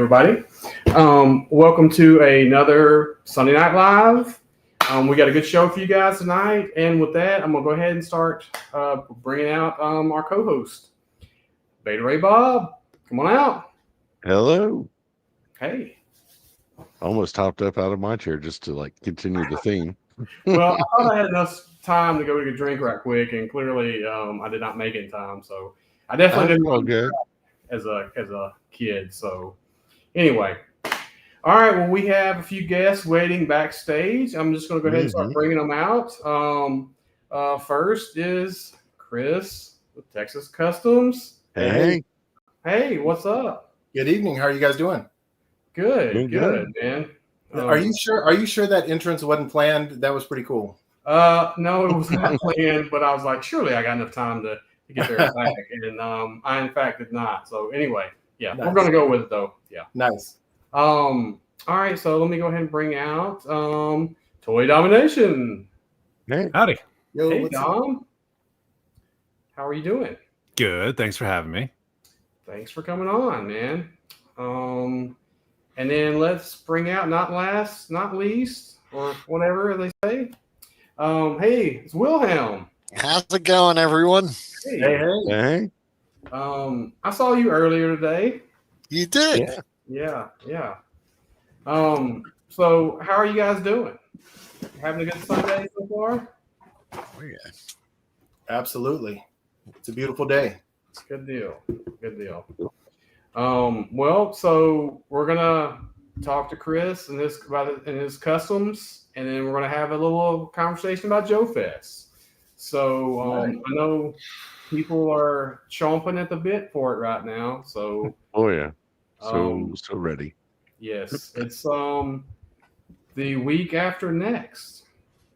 everybody. Welcome to another Sunday Night Live. We got a good show for you guys tonight. And with that, I'm going to go ahead and start bringing out our co-host, Beta Ray Bob. Come on out. Hello. Hey. Almost hopped up out of my chair just to continue the theme. Well, I thought I had enough time to go get a drink right quick, and clearly I did not make it in time. So I definitely didn't all good as a kid. So anyway. All right, well, we have a few guests waiting backstage. I'm just going to go ahead and start bringing them out. First is Chris with Texas Customs. Hey, what's up? Good evening. How are you guys doing? Good, man. Are you sure that entrance wasn't planned? That was pretty cool. No, it was not planned, but I was like, surely I got enough time to get there back, and I in fact did not. So anyway, yeah, nice. We're going to go with it though. Yeah, nice. All right, so let me go ahead and bring out Toy Domination. Hey, howdy. Yo, hey, Dom. How are you doing? Good. Thanks for having me. Thanks for coming on, man. And then let's bring out, not last, not least, or whatever they say. Hey, it's Wilhelm. How's it going, everyone? Hey. I saw you earlier today. You did? Yeah. So how are you guys doing? Having a good Sunday so far? Oh, yeah. Absolutely. It's a beautiful day. Good deal. Well, so we're gonna talk to Chris and his customs, and then we're gonna have a little conversation about Joefest. So I know people are chomping at the bit for it right now. So yeah. So ready. Yes, it's the week after next,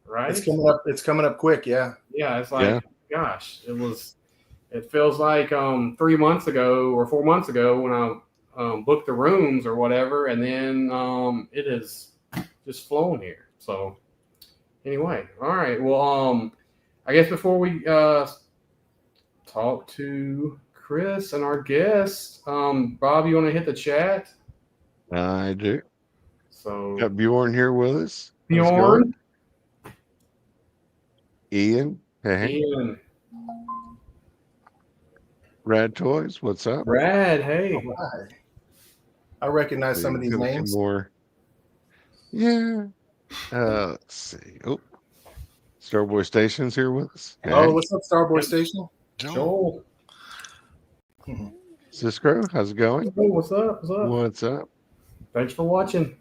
right? It's coming up quick, yeah. Yeah, it's like gosh, it feels like 3 months ago or 4 months ago when I booked the rooms or whatever, and then it has just flown here. So anyway, all right. Well, I guess before we talk to Chris and our guest, Bob, you want to hit the chat? I do. So got Bjorn here with us. Bjorn. Ian. Hey. Ian. Rad Toys, what's up? Rad, hey. Right. I recognize some of these names. More. Yeah. Let's see. Oh, Starboy Station's here with us. Hey. Oh, what's up, Starboy Station? Joel. Cisco, how's it going? Hey, what's up? What's up? Thanks for watching.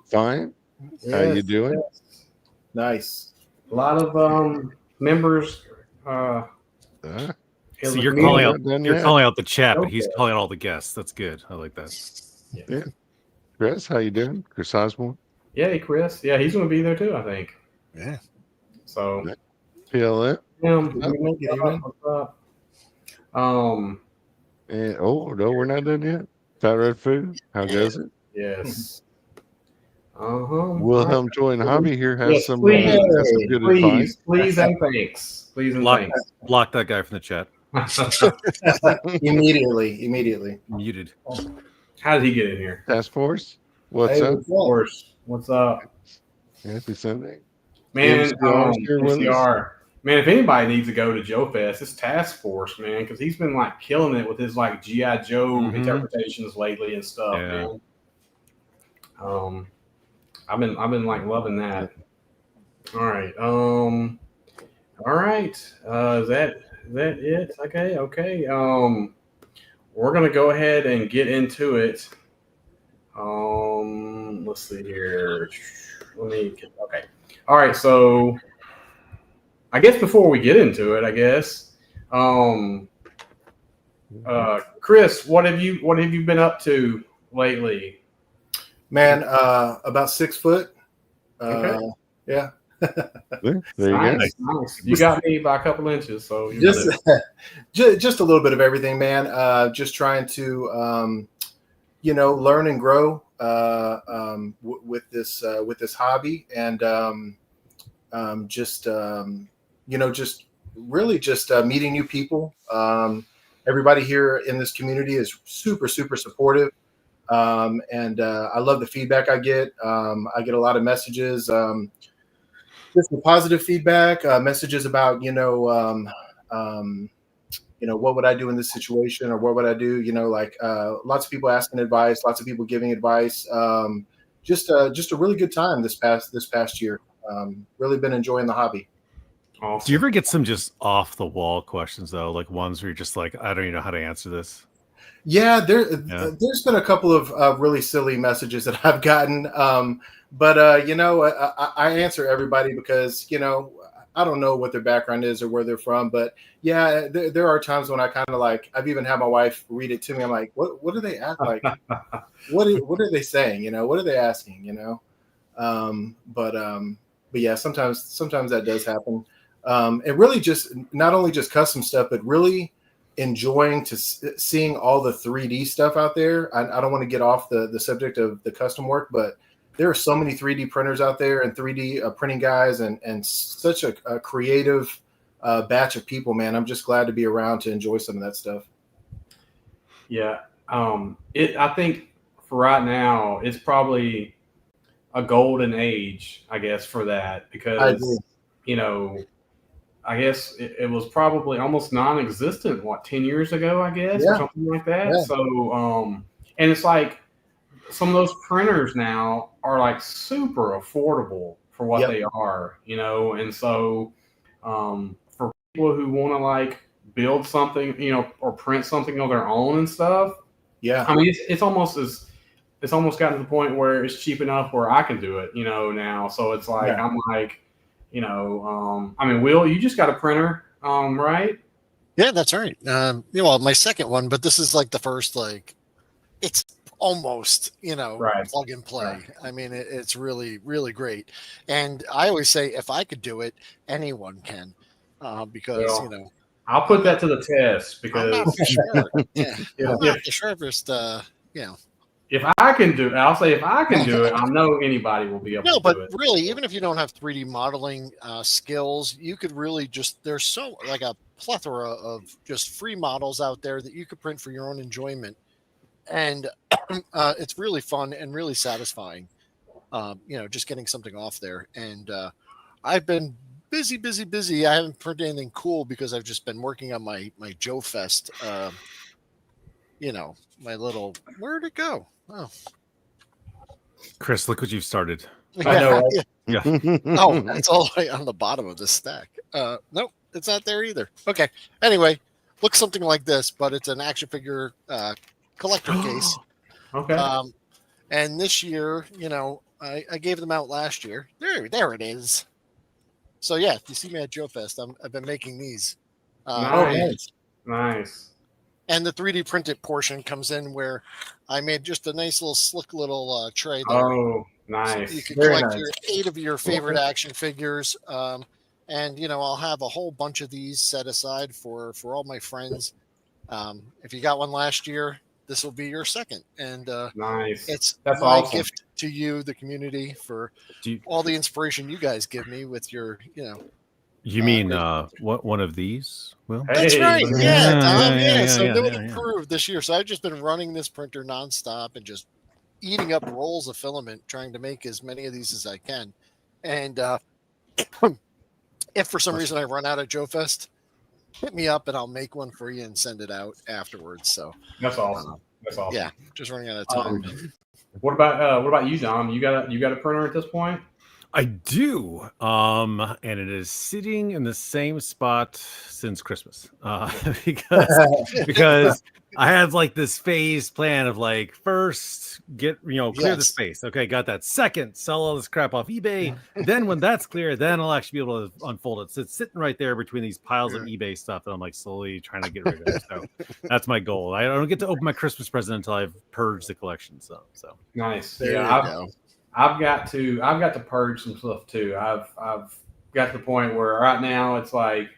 Fine. Yes, how you doing? Yes. Nice. A lot of members. So you're calling out the chat, but he's calling out all the guests. That's good. I like that. Yeah. Chris, how you doing? Chris Osborne? Yeah, hey, Chris. Yeah, he's going to be there too, I think. Yeah. So. PLF. What's up? And, no, we're not done yet. Fat Red Food, how goes it? Yes. Wilhelm Toy and Hobby here has some good advice. Please and thanks. Thanks. Block that guy from the chat. Immediately. Muted. How did he get in here? Task Force, what's up? What's up? Happy Sunday. Man, MCR. Man, if anybody needs to go to Joefest, it's Task Force, man, because he's been killing it with his G.I. Joe interpretations lately and stuff, man. I've been loving that. All right. Is that it? Okay. We're gonna go ahead and get into it. Let's see here. Okay. All right. So, I guess before we get into it, Chris, what have you been up to lately? Man, about 6 foot. Okay. Yeah. There you go. Nice. You got me by a couple inches, so just a little bit of everything, man. Just trying to learn and grow with this hobby, and just meeting new people. Everybody here in this community is super, super supportive. And I love the feedback I get. I get a lot of messages, just some positive feedback, messages about, what would I do in this situation, or what would I do? Lots of people asking advice, lots of people giving advice. Just a really good time this past year. Really been enjoying the hobby. Awesome. Do you ever get some just off the wall questions though, like ones where you're just like, I don't even know how to answer this? Yeah, there's been a couple of really silly messages that I've gotten, but I answer everybody because I don't know what their background is or where they're from, but yeah, there are times when I kind of like, I've even had my wife read it to me. I'm like, what do they act like? what are they saying? What are they asking? But yeah, sometimes that does happen. And really just not only just custom stuff, but really enjoying seeing all the 3D stuff out there. I don't want to get off the subject of the custom work, but there are so many 3D printers out there and 3D printing guys and such a creative batch of people, man. I'm just glad to be around to enjoy some of that stuff. Yeah. I think for right now, it's probably a golden age, I guess, for that, because, I guess it was probably almost non-existent, 10 years ago, I guess, or something like that. Yeah. So, and it's like some of those printers now are like super affordable for what they are, and so for people who want to like build something, or print something on their own and stuff. Yeah. I mean, it's almost gotten to the point where it's cheap enough where I can do it, now. So it's like, I'm like, I mean, Will, you just got a printer, right? Yeah, that's right. Well, my second one, but this is like the first, it's almost, right. plug and play. Right. I mean, it's really, really great. And I always say, if I could do it, anyone can, because, I'll put that to the test because I'm not the sure. Yeah, I'm not the sharpest, If I can do it, I'll say if I can do it, I know anybody will be able to do it. No, but really, even if you don't have 3D modeling skills, you could really there's so like a plethora of just free models out there that you could print for your own enjoyment. And it's really fun and really satisfying, just getting something off there. And I've been busy. I haven't printed anything cool because I've just been working on my Joefest, my little, where'd it go? Oh, Chris, look what you've started. I know. Right? Yeah. Oh, that's all right on the bottom of this stack. Nope, it's not there either. Okay. Anyway, looks something like this, but it's an action figure collector case. Okay. And this year, I gave them out last year. There it is. So yeah, if you see me at Joefest, I've been making these. Nice. And the 3D printed portion comes in where I made just a nice little slick little tray there. Oh, nice. So you can collect your 8 of your favorite action figures. And, I'll have a whole bunch of these set aside for all my friends. If you got one last year, this will be your second. And nice. That's my awesome gift to you, the community, for all the inspiration you guys give me with your, You mean one of these? Well, that's right. Yeah, Tom. Yeah. So it improved this year. So I've just been running this printer nonstop and just eating up rolls of filament, trying to make as many of these as I can. And if for some reason I run out of Joefest, hit me up and I'll make one for you and send it out afterwards. So that's awesome. Yeah, just running out of time. What about you, Dom? You got a printer at this point? I do, and it is sitting in the same spot since Christmas, because I had like this phased plan of like first get clear the space. Okay, got that. Second, sell all this crap off eBay. Then when that's clear, then I'll actually be able to unfold it. So it's sitting right there between these piles of eBay stuff that I'm like slowly trying to get rid of. So that's my goal. I don't get to open my Christmas present until I've purged the collection. So nice. I've got to purge some stuff too. I've got to the point where right now it's like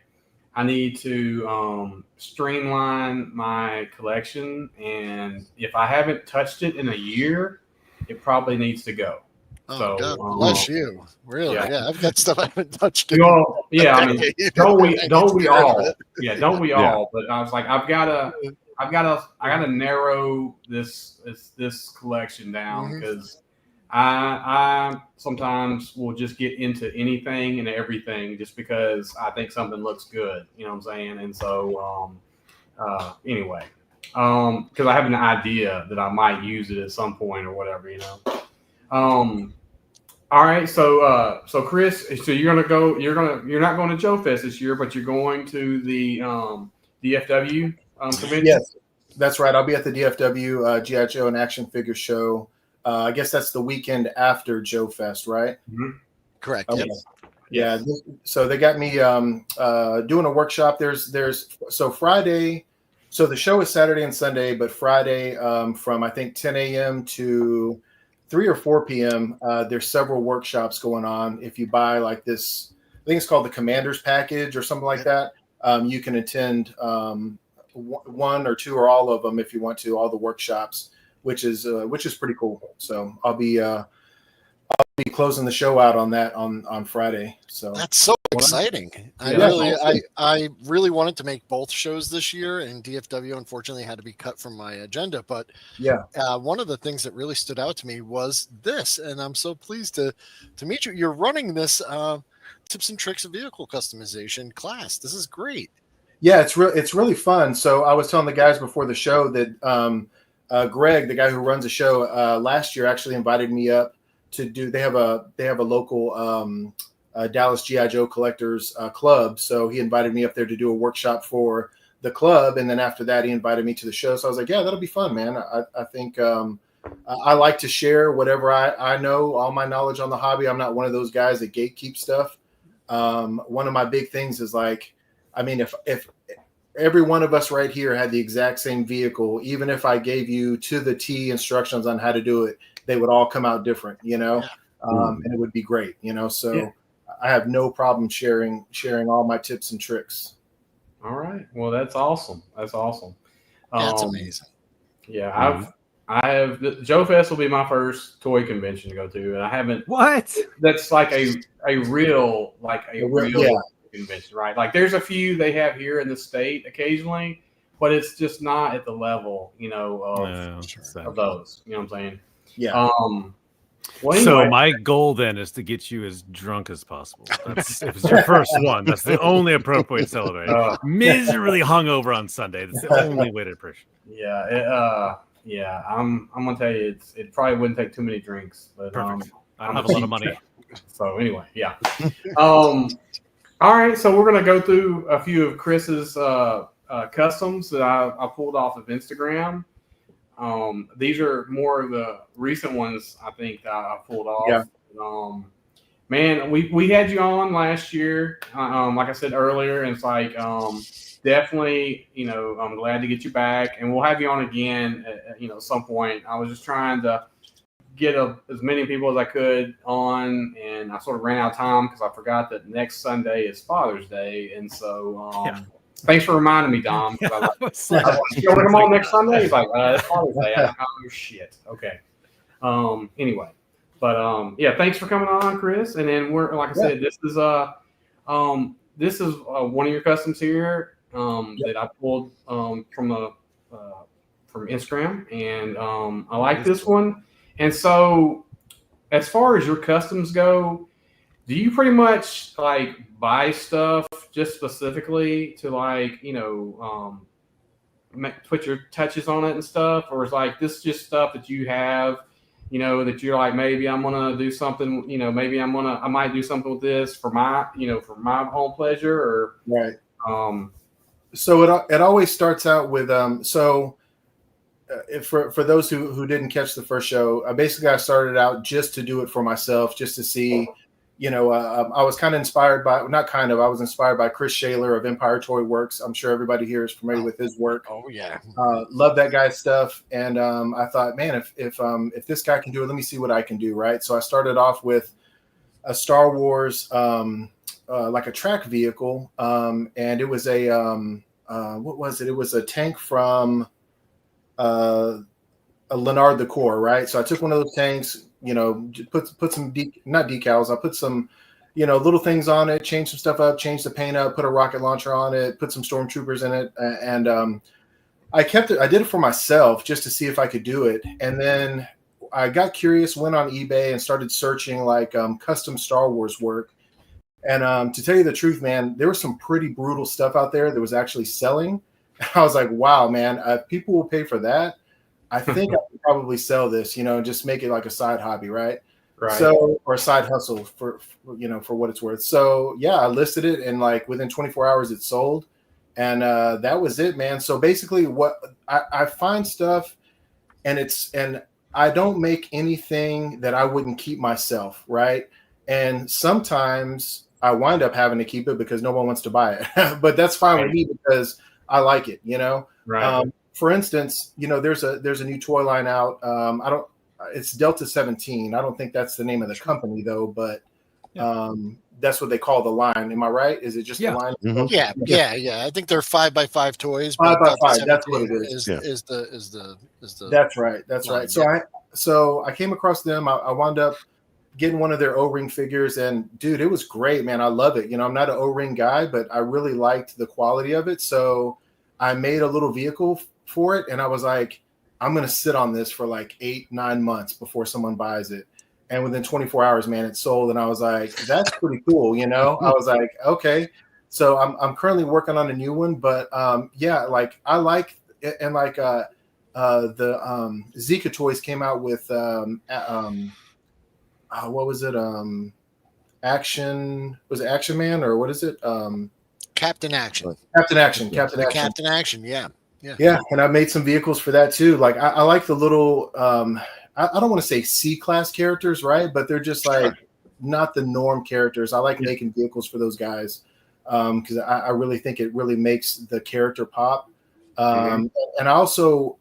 I need to streamline my collection, and if I haven't touched it in a year, it probably needs to go. Oh, so God bless you. Really? Yeah, I've got stuff I haven't touched. I mean, don't we all? Yeah, don't we all? But I was like, I've got I gotta narrow this collection down because I sometimes will just get into anything and everything just because I think something looks good. You know what I'm saying? And so anyway, because I have an idea that I might use it at some point or whatever. All right, so Chris, so you're not going to Joefest this year, but you're going to the DFW convention. Yes, that's right. I'll be at the DFW GI Joe and Action Figure Show. I guess that's the weekend after Joefest, right? Mm-hmm. Correct. Okay. Yep. Yeah. So they got me doing a workshop. So Friday. So the show is Saturday and Sunday, but Friday from I think 10 a.m. to 3 or 4 p.m. There's several workshops going on. If you buy like this, I think it's called the Commander's Package or something like that. You can attend one or two or all of them if you want to, all the workshops, which is pretty cool. So I'll be closing the show out on that on Friday. So that's so exciting. I really wanted to make both shows this year, and DFW unfortunately had to be cut from my agenda. But one of the things that really stood out to me was this, and I'm so pleased to meet you. You're running this tips and tricks of vehicle customization class. This is great. Yeah, it's really fun. So I was telling the guys before the show that Greg, the guy who runs the show, last year actually invited me up to do. They have a local Dallas GI Joe collectors club. So he invited me up there to do a workshop for the club, and then after that, he invited me to the show. So I was like, yeah, that'll be fun, man. I think I like to share whatever I know, all my knowledge on the hobby. I'm not one of those guys that gatekeep stuff. One of my big things is like, I mean, if every one of us right here had the exact same vehicle, even if I gave you to the T instructions on how to do it, they would all come out different, and it would be great, So I have no problem sharing all my tips and tricks. All right. Well, that's awesome. That's awesome. That's amazing. Yeah, I have Joefest will be my first toy convention to go to, and I haven't. What? That's like a real convention, right? Like there's a few they have here in the state occasionally, but it's just not at the level, of those. You know what I'm saying? Yeah. Well, anyway, so my goal then is to get you as drunk as possible. If it's your first one, that's the only appropriate way to celebrate. Miserably hungover on Sunday. That's the only way to appreciate. Yeah. I'm gonna tell you, it probably wouldn't take too many drinks, but perfect. I don't have a lot of money. So anyway, yeah. All right, so we're gonna go through a few of Chris's customs that I pulled off of Instagram. These are more of the recent ones I think that I pulled off. Yeah. Man, we had you on last year, like I said earlier, and it's like definitely, I'm glad to get you back, and we'll have you on again at some point. I was just trying to get as many people as I could on, and I sort of ran out of time because I forgot that next Sunday is Father's Day, and so thanks for reminding me, Dom. I was like, you want to come on next Sunday? He's like, it's Father's Day. I'm like, oh shit. Okay. Anyway, but thanks for coming on, Chris. And then we're like I said, this is one of your customs here that I pulled from Instagram, and I like this one. And so, as far as your customs go, do you pretty much like buy stuff just specifically to put your touches on it and stuff, or is like this just stuff that you have, that you're like, maybe I'm gonna do something, maybe I might do something with this for my own pleasure, or right. So it always starts out with for those who didn't catch the first show, basically I started out just to do it for myself, just to see, I was kind of inspired by, I was inspired by Chris Shaler of Empire Toy Works. I'm sure everybody here is familiar with his work. Oh yeah. Love that guy's stuff. And I thought, man, if this guy can do it, let me see what I can do. Right. So I started off with a Star Wars, like a track vehicle. And it was what was it? It was a tank from, a Leonard the Corps, right? So I took one of those tanks, put some not decals. I put some, little things on it, changed some stuff up, changed the paint up, put a rocket launcher on it, put some stormtroopers in it, and I kept it. I did it for myself just to see if I could do it, and then I got curious, went on eBay and started searching like custom Star Wars work. And to tell you the truth, man, there was some pretty brutal stuff out there that was actually selling. I was like, wow, man, people will pay for that. I think I could probably sell this, and just make it like a side hobby, right? Right. So, or a side hustle for for what it's worth. So yeah, I listed it, and like within 24 hours it sold. And that was it, man. So basically what I find stuff, and I don't make anything that I wouldn't keep myself, right? And sometimes I wind up having to keep it because no one wants to buy it. But that's fine with me because I like it, Right. For instance, there's a new toy line out. It's Delta 17. I don't think that's the name of the company though, but that's what they call the line. Am I right? Is it just the line? Mhm. Yeah. I think they're 5x5 toys. 5x5. That's what it is. Is the That's right. That's line, right. So I came across them. I wound up getting one of their O-ring figures, and dude, it was great, man. I love it. I'm not an O-ring guy, but I really liked the quality of it. So I made a little vehicle for it, and I was like, I'm gonna sit on this for like 8-9 months before someone buys it. And within 24 hours, man, it sold. And I was like, that's pretty cool, I was like, okay. So I'm currently working on a new one, but yeah, like I like and like the Zika Toys came out with what was it? Was it Action Man, or what is it? Captain Action. Captain Action. Captain Action. Captain Action, yeah. Yeah, and I made some vehicles for that too. Like I like the little I don't want to say C-class characters, right? But they're just like not the norm characters. I like making vehicles for those guys because I really think it really makes the character pop. And I also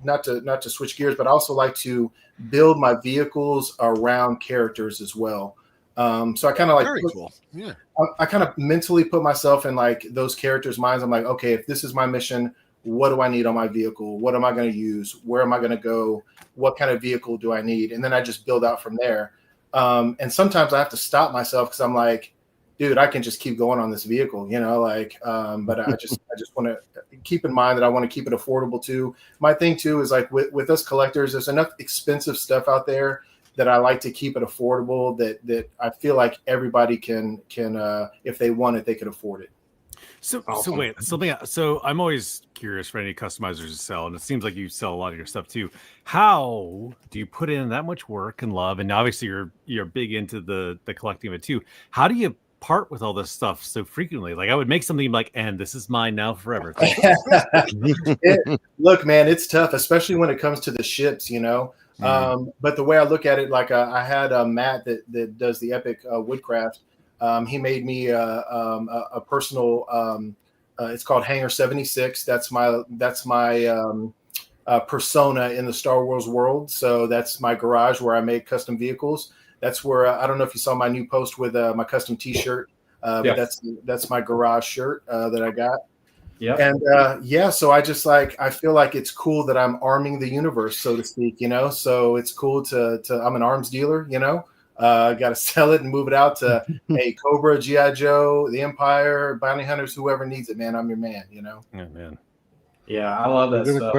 not to switch gears, but I also like to build my vehicles around characters as well. So I kind of like very cool. Yeah. I kind of mentally put myself in like those characters' minds. I'm like, okay, if this is my mission, what do I need on my vehicle? What am I going to use? Where am I going to go? What kind of vehicle do I need? And then I just build out from there. And sometimes I have to stop myself because I'm like, dude, I can just keep going on this vehicle, but I just want to keep in mind that I want to keep it affordable too. My thing too is like with us collectors, there's enough expensive stuff out there that I like to keep it affordable that I feel like everybody can if they want it, they could afford it. So wait, so I'm always curious for any customizers to sell, and it seems like you sell a lot of your stuff too. How do you put in that much work and love? And obviously you're big into the collecting of it too. How do you part with all this stuff so frequently? Like I would make something like, and this is mine now forever. Look, man, it's tough, especially when it comes to the ships, But the way I look at it, like I had Matt that does the Epic Woodcraft. He made me a personal. It's called Hangar 76. That's my persona in the Star Wars world. So that's my garage where I make custom vehicles. That's where I don't know if you saw my new post with my custom T-shirt. But that's my garage shirt that I got. Yeah. And so I feel like it's cool that I'm arming the universe, so to speak, so it's cool to I'm an arms dealer, got to sell it and move it out to Cobra, G.I. Joe, the Empire, Bounty Hunters, whoever needs it, man. I'm your man, Yeah, man. Yeah, I love that stuff.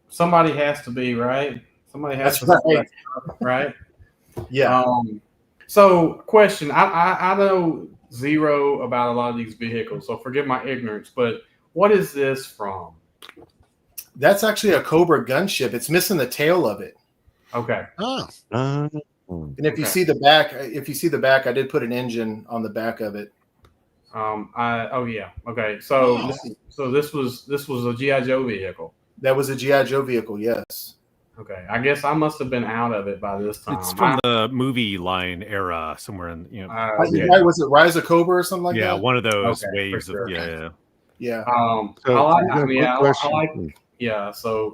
Somebody has to be, right? Somebody has to be, right? Yeah. So question, I know zero about a lot of these vehicles, so forgive my ignorance, but what is this from? That's actually a Cobra gunship. It's missing the tail of it. Okay. Oh. And if you see the back, I did put an engine on the back of it. Okay. So this was a G.I. Joe vehicle. That was a G.I. Joe vehicle, yes. Okay. I guess I must have been out of it by this time. It's from the movie line era somewhere in Was it Rise of Cobra or something like that? Yeah, one of those waves of Yeah. So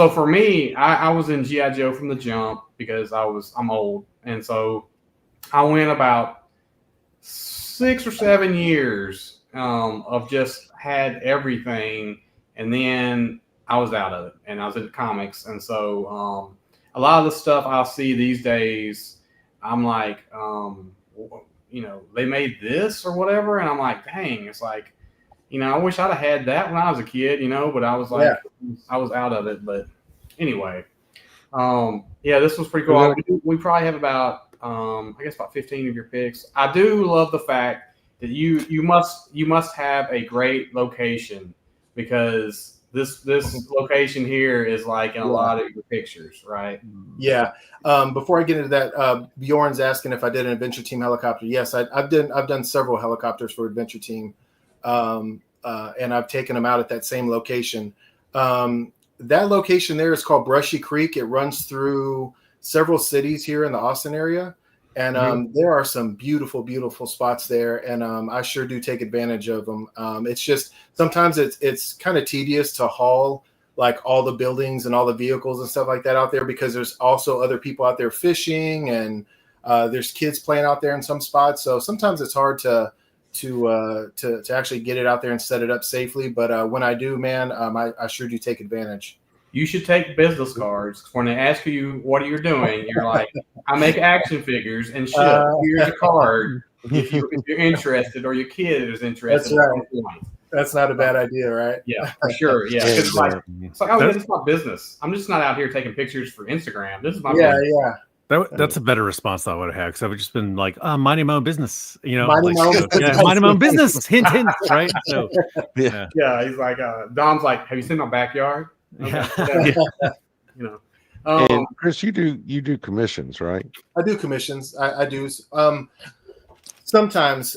for me, I was in G.I. Joe from the jump because I'm old. And so I went about 6 or 7 years of just had everything. And then I was out of it and I was into comics. And so a lot of the stuff I'll see these days, I'm like, they made this or whatever. And I'm like, dang, it's like, I wish I'd have had that when I was a kid, but I was like, I was out of it. But anyway, yeah, this was pretty cool. We probably have about, I guess about 15 of your picks. I do love the fact that you must have a great location, because this location here is like in a lot of your pictures, right? Yeah. Before I get into that, Bjorn's asking if I did an Adventure Team helicopter. Yes, I've done several helicopters for Adventure Team, and I've taken them out at that same location. That location there is called Brushy Creek. It runs through several cities here in the Austin area, and there are some beautiful, beautiful spots there, and I sure do take advantage of them. It's just sometimes it's kind of tedious to haul like all the buildings and all the vehicles and stuff like that out there, because there's also other people out there fishing, and there's kids playing out there in some spots. So sometimes it's hard to actually get it out there and set it up safely. But when I do, man, I sure do take advantage. You should take business cards. When they ask you what you're doing, you're like, I make action figures and shit. Here's a card if you're interested, or your kid is interested. That's right. That's not a bad idea, right? Yeah, for sure. Yeah, it's like, oh, yeah, this is my business. I'm just not out here taking pictures for Instagram. This is my business. Yeah. That's a better response than I would have had, because I would have just been like, minding my own business, minding my own business. Hint, hint, right? So, yeah. He's like, Dom's like, have you seen my backyard? Okay. Yeah. And Chris, you do commissions, right? I do commissions. I do. Sometimes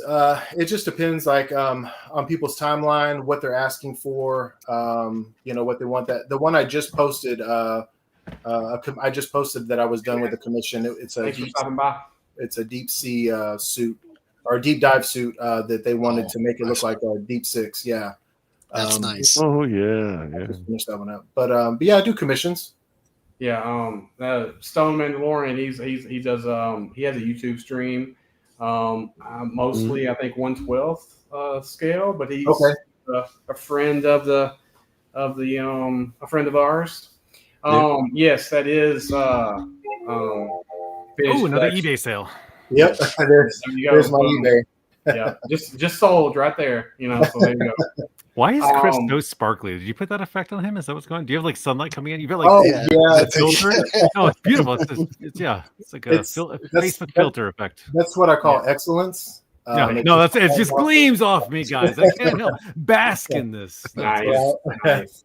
it just depends, like on people's timeline, what they're asking for, what they want. That the one I just posted, I just posted that I was done with the commission. It's a deep sea suit, or a deep dive suit that they wanted to make it look like a deep six. Yeah, that's nice. Oh yeah. I just finished that one up. But yeah, I do commissions. Yeah, Stone Mandalorian. He does he has a YouTube stream. Mostly, I think 1/12 scale, but he's a friend of a friend of ours. Yes, that is. Oh, another eBay sale. Yep, there's my eBay. Yeah, just sold right there. So there you go. Why is Chris so sparkly? Did you put that effect on him? Is that what's going on? Do you have like sunlight coming in? You've got like a filter. No, it's beautiful. It's like a Facebook filter effect. That's what I call excellence. It just gleams off me, guys. I can't help bask in this. Nice.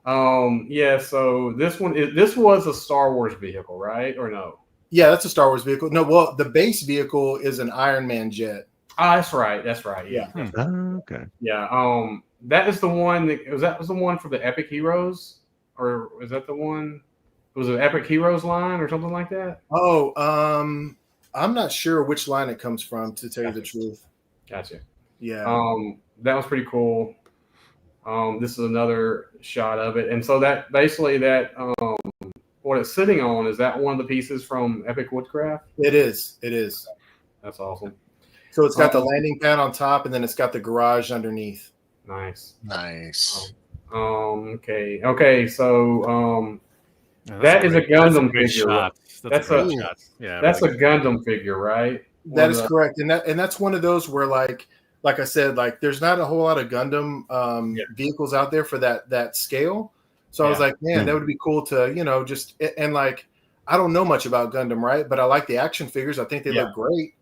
Yeah. So this was a Star Wars vehicle, right? Or no? Yeah, that's a Star Wars vehicle. No, well, the base vehicle is an Iron Man jet. That's right. Yeah. Okay. Yeah. That is the one that was the one for the Epic Heroes, or is that the one? Was it Epic Heroes line or something like that? Oh, I'm not sure which line it comes from, to tell you the truth. Gotcha. Yeah. That was pretty cool. This is another shot of it, and so that basically what it's sitting on, is that one of the pieces from Epic Woodcraft? It is. That's awesome. So it's got the landing pad on top, and then it's got the garage underneath. Nice. Okay. So that is a Gundam figure. That's a Gundam figure, right? That is correct, and that's one of those where, like I said, like there's not a whole lot of Gundam vehicles out there for that scale. So I was like, man, that would be cool to just, and like I don't know much about Gundam, right? But I like the action figures. I think they look great.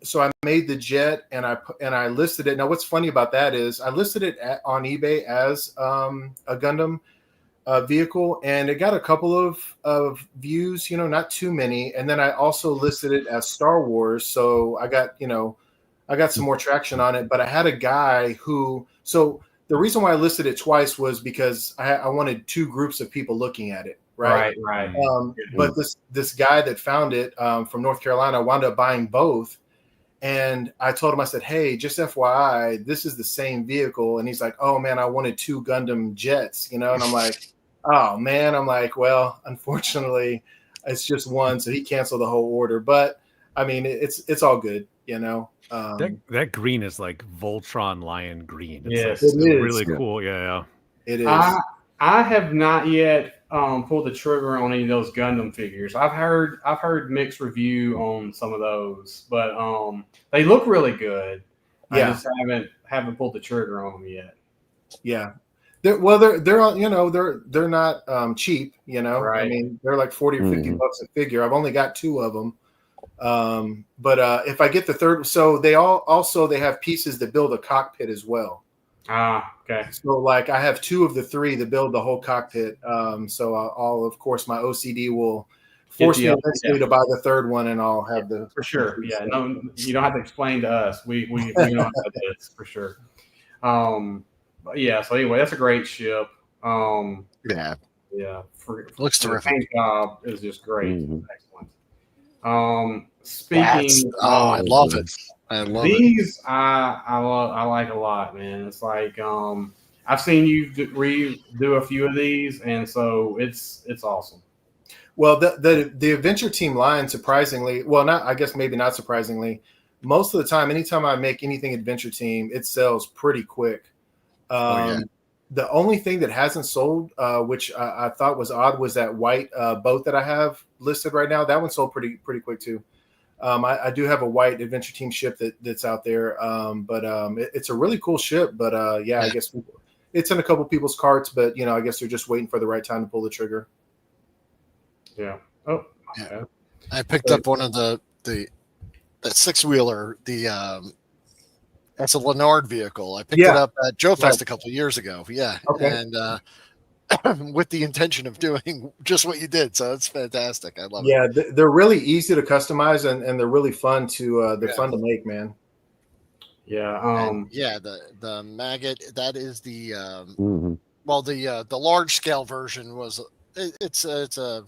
So I made the jet, and I listed it. Now, what's funny about that is I listed it on eBay as a Gundam vehicle, and it got a couple of views, not too many. And then I also listed it as Star Wars, so I got some more traction on it. But I had a guy so the reason why I listed it twice was because I wanted two groups of people looking at it. Right. But this guy that found it from North Carolina wound up buying both. And I told him, I said, hey, just FYI, this is the same vehicle. And he's like, oh, man, I wanted two Gundam jets, And I'm like, oh, man. I'm like, well, unfortunately, it's just one. So he canceled the whole order. But, I mean, it's all good, That green is like Voltron Lion green. Yes, it is really cool. Yeah. It is. I have not yet pulled the trigger on any of those Gundam figures. I've heard mixed review on some of those, but they look really good. I just haven't pulled the trigger on them yet. Yeah. They're on, they're not cheap, Right. I mean, they're like 40 or 50 bucks a figure. I've only got 2 of them. But if I get the third, so they have pieces that build a cockpit as well. Okay. So like I have 2 of the 3 that build the whole cockpit. So I'll of course my OCD will force me eventually to buy the third one, and I'll have the for sure. Yeah, no, you don't have to explain to us. We know how that is for sure. But yeah. So anyway, that's a great ship. Yeah. Looks the terrific. paint job is just great. Excellent. Speaking, I love it. I love these. I like a lot, man. It's like I've seen you redo a few of these, and so it's awesome. Well, the Adventure Team line, surprisingly, I guess maybe not surprisingly, most of the time, anytime I make anything Adventure Team, it sells pretty quick. The only thing that hasn't sold, which I thought was odd, was that white boat that I have listed right now. That one sold pretty quick too. I do have a white Adventure Team ship that's out there, but it's a really cool ship. But I guess it's in a couple people's carts, but I guess they're just waiting for the right time to pull the trigger. Yeah. Oh. Yeah. I picked up one of the 6-wheeler. That's a Lennard vehicle. I picked it up at Joefest a couple of years ago. Yeah. Okay. And with the intention of doing just what you did. So it's fantastic. I love it. Yeah. They're really easy to customize, and they're really fun to fun to make, man. Yeah. The maggot, that is the the large scale version was it's a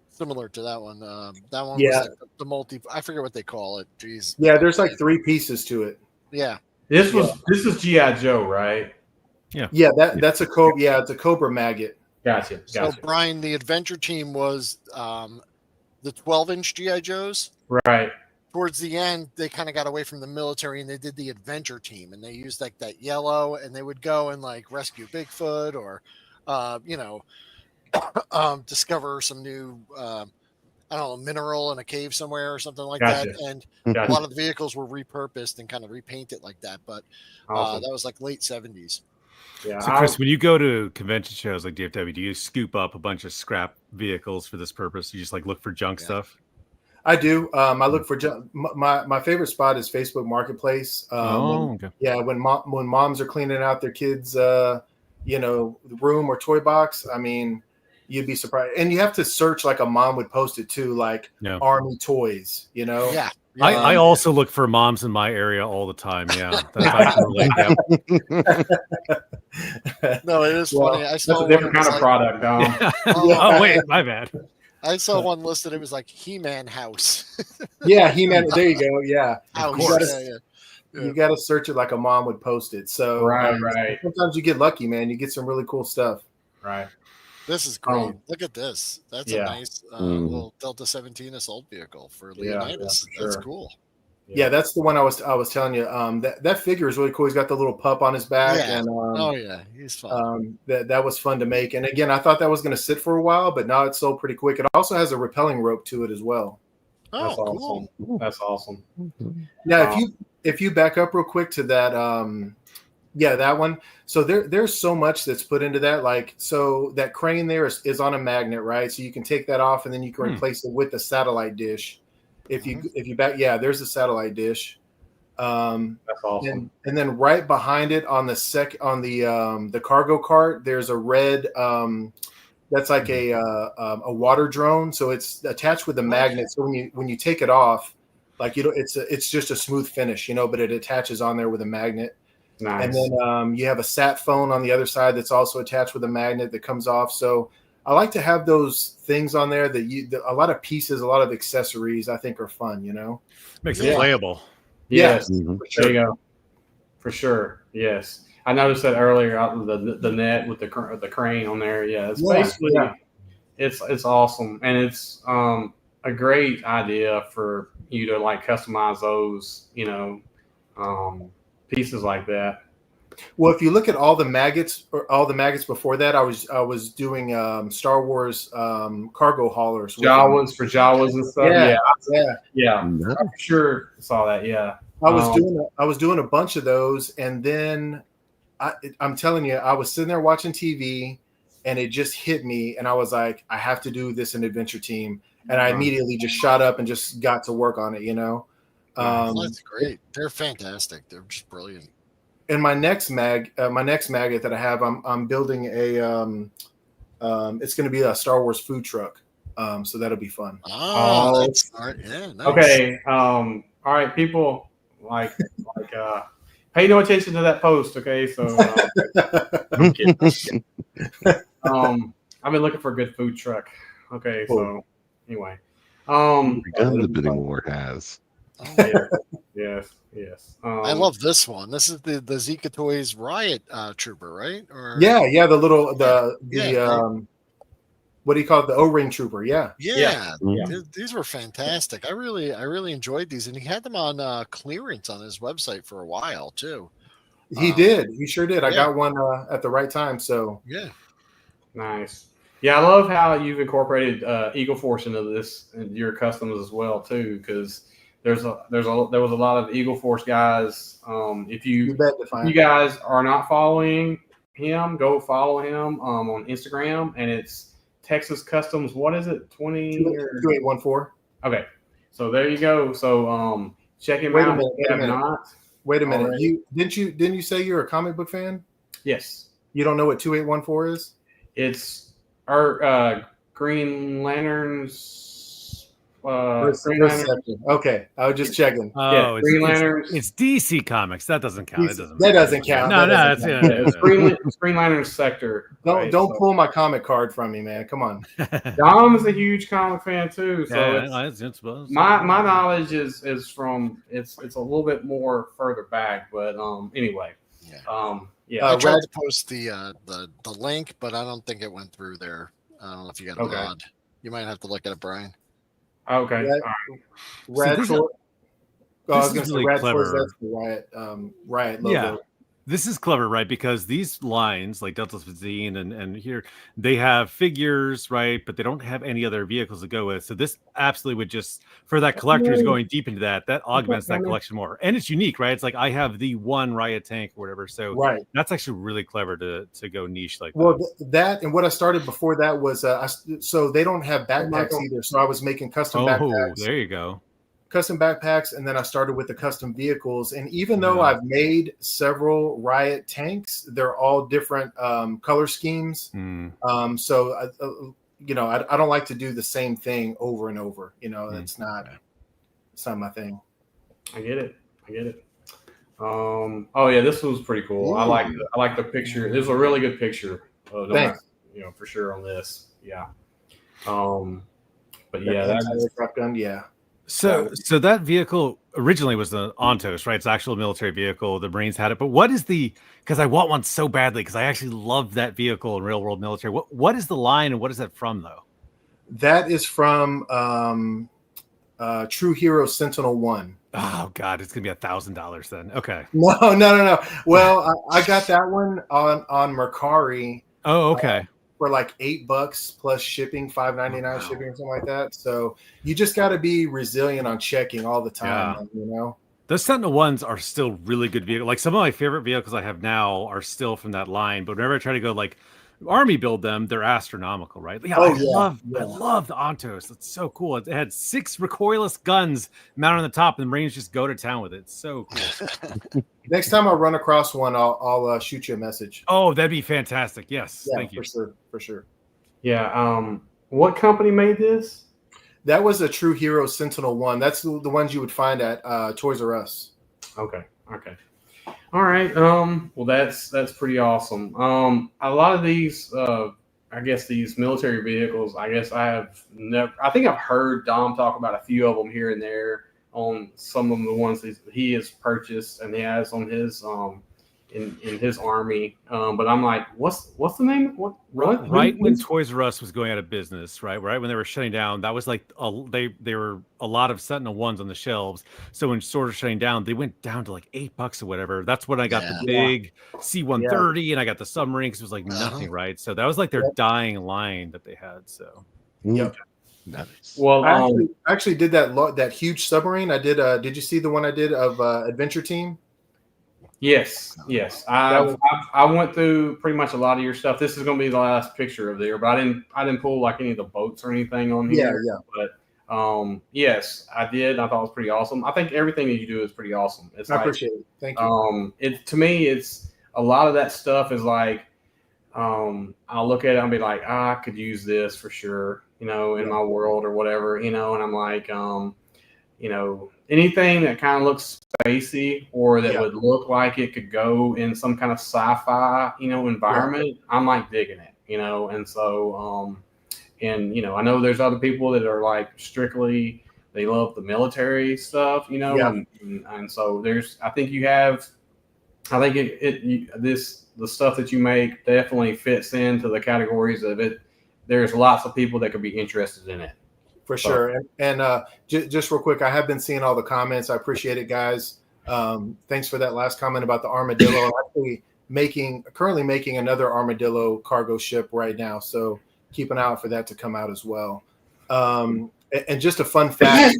similar to that one. That one was like the multi. I forget what they call it. Jeez. Yeah, there's like 3 pieces to it. Yeah. This is G.I. Joe, right? Yeah. Yeah, that's a Cobra. Yeah, it's a Cobra maggot. Gotcha. So Brian, the Adventure Team was the 12-inch G.I. Joes. Right. Towards the end, they kind of got away from the military and they did the Adventure Team, and they used like that yellow, and they would go and like rescue Bigfoot or discover some new mineral in a cave somewhere or something like that. And a lot of the vehicles were repurposed and kind of repainted like that. But that was like late 70s. Yeah. So Chris, when you go to convention shows like DFW, do you scoop up a bunch of scrap vehicles for this purpose? You just like look for junk stuff? I do. I look for my favorite spot is Facebook Marketplace. When moms are cleaning out their kids' room or toy box. I mean, you'd be surprised, and you have to search like a mom would post it too, like Army toys. Yeah. I also look for moms in my area all the time. Yeah, that's No, it is funny. I saw that's a different kind of product, Dom. Oh wait, my bad. I saw one listed. It was like He-Man house. Yeah, He-Man. There you go. Yeah, house. You got to search it like a mom would post it. So right. Sometimes you get lucky, man. You get some really cool stuff. Right. This is great. Look at this. That's a nice little Delta 17 assault vehicle for Leonidas. Yeah, for sure. That's cool. Yeah, that's the one I was telling you. That figure is really cool. He's got the little pup on his back, and he's fun. That was fun to make. And again, I thought that was going to sit for a while, but now it's sold pretty quick. It also has a rappelling rope to it as well. Oh, that's cool. Awesome. That's awesome. Now, if you back up real quick to that, that one. So there's so much that's put into that. Like, so that crane there is on a magnet, right? So you can take that off, and then you can replace it with the satellite dish. If you back, there's a satellite dish. That's awesome. And then right behind it on the cargo cart, there's a red that's like a water drone. So it's attached with a magnet. So when you take it off, like it's just a smooth finish, but it attaches on there with a magnet. Nice. And then you have a sat phone on the other side that's also attached with a magnet that comes off. So I like to have those things on there a lot of pieces, a lot of accessories I think are fun, Makes it playable. Yes, for sure. There you go. For sure. Yes. I noticed that earlier out the net with the crane on there. Yeah. It's basically, it's awesome. And it's a great idea for you to like customize those, pieces like that. Well, if you look at all the maggots before that, I was doing Star Wars cargo haulers. Jawas and stuff. Yeah. Yeah. I'm sure saw that. Yeah. I was doing a bunch of those, and then I'm telling you, I was sitting there watching TV, and it just hit me, and I was like, I have to do this in Adventure Team, and I immediately just shot up and just got to work on it. That's great. They're fantastic. They're just brilliant. And my next magnet that I have, I'm building a it's going to be a Star Wars food truck. So that'll be fun. Oh, that's smart. Yeah, nice. Okay. All right, people, pay no attention to that post. Okay, so I've been looking for a good food truck. Okay, so anyway, the bidding war has. Yes. I love this one. This is the Zika Toys Riot Trooper, right? Or the little what do you call it? The O-ring trooper. Yeah. These were fantastic. I really enjoyed these, and he had them on clearance on his website for a while too. He did. He sure did. I got one at the right time. So yeah, nice. Yeah, I love how you've incorporated Eagle Force into this and your customs as well too, because there was a lot of Eagle Force guys. If you guys are not following him, go follow him on Instagram, and it's Texas Customs. What is it? 2814. Okay, so there you go. So check him out. Wait a minute. Didn't you say you're a comic book fan? Yes. You don't know what 2814 is? It's our Green Lanterns. Okay, I was just checking. Oh, Green Lanterns. It's DC Comics. That doesn't count. That doesn't count. No, it's Green Lantern sector. Don't pull my comic card from me, man. Come on. Dom's a huge comic fan too, so my knowledge is from it's a little bit more further back, but anyway. I tried to post the link, but I don't think it went through there. I don't know if you got a mod. You might have to look at it, Brian. Okay. Red Toys. I was going to say Red Toys. That's the Riot logo. Yeah. This is clever, right? Because these lines, like Delta Zine and here, they have figures, right? But they don't have any other vehicles to go with. So this absolutely would just, for that collector who's going deep into that augments that collection more. And it's unique, right? It's like I have the one Riot tank or whatever. So that's actually really clever to go niche like that. Well, that and what I started before that was, so they don't have backpacks either. So I was making custom backpacks. Oh, there you go. Custom backpacks, and then I started with the custom vehicles. And even though I've made several Riot tanks, they're all different color schemes. So I don't like to do the same thing over and over. It's not my thing. I get it. This was pretty cool. Ooh. I like the picture. This is a really good picture. Thanks. For sure on this. Yeah. But yeah, that's prop gun. Yeah. So that vehicle originally was the Ontos, right? It's an actual military vehicle. The Marines had it, but what is because I want one so badly because I actually love that vehicle in real world military. What is the line and what is that from though? That is from True Hero Sentinel 1. Oh God, it's gonna be $1,000 then. Okay. No. Well, I got that one on Mercari. Oh, okay. For like $8 plus shipping, $5.99 shipping or something like that. So you just got to be resilient on checking all the time. Those Sentinel ones are still really good vehicles. Like some of my favorite vehicles I have now are still from that line. But whenever I try to go like Army build them, they're astronomical, right? I love the Ontos. It's so cool. It had 6 recoilless guns mounted on the top, and the Marines just go to town with it. It's so cool. Next time I run across one, I'll shoot you a message. Oh, that'd be fantastic. Yes, thank you. For sure. Yeah. What company made this? That was a True Hero Sentinel 1. That's the ones you would find at Toys R Us. Okay. All right. Well, that's pretty awesome. A lot of these, I guess these military vehicles, I think I've heard Dom talk about a few of them here and there on some of the ones that he has purchased and he has on his in his army. But I'm like, what's the name? What? Right when Toys R Us was going out of business, right when they were shutting down, that was like they were a lot of Sentinel ones on the shelves. So when stores were shutting down, they went down to like $8 or whatever. That's when I got the big C-130 and I got the submarine because it was like nothing, right? So that was like their dying line that they had. So yep. Nice. Well, I actually did that huge submarine. I did. Did you see the one I did of Adventure Team? yes. was- I went through pretty much a lot of your stuff. This is going to be the last picture of there, but I didn't pull like any of the boats or anything on here. Yeah. But yes, I did. I thought it was pretty awesome. I think everything that you do is pretty awesome. It's I appreciate it. Thank you. It to me, it's a lot of that stuff is like, I'll look at it and be like, I could use this for sure, in my world or whatever, and I'm like, anything that kind of looks spacey or that would look like it could go in some kind of sci-fi, environment, I'm like digging it, and so, I know there's other people that are like strictly, they love the military stuff, and so I think the stuff that you make definitely fits into the categories of it. There's lots of people that could be interested in it. For sure. And just real quick, I have been seeing all the comments. I appreciate it, guys. Thanks for that last comment about the armadillo. I'm actually currently making another armadillo cargo ship right now. So keep an eye out for that to come out as well. And just a fun fact,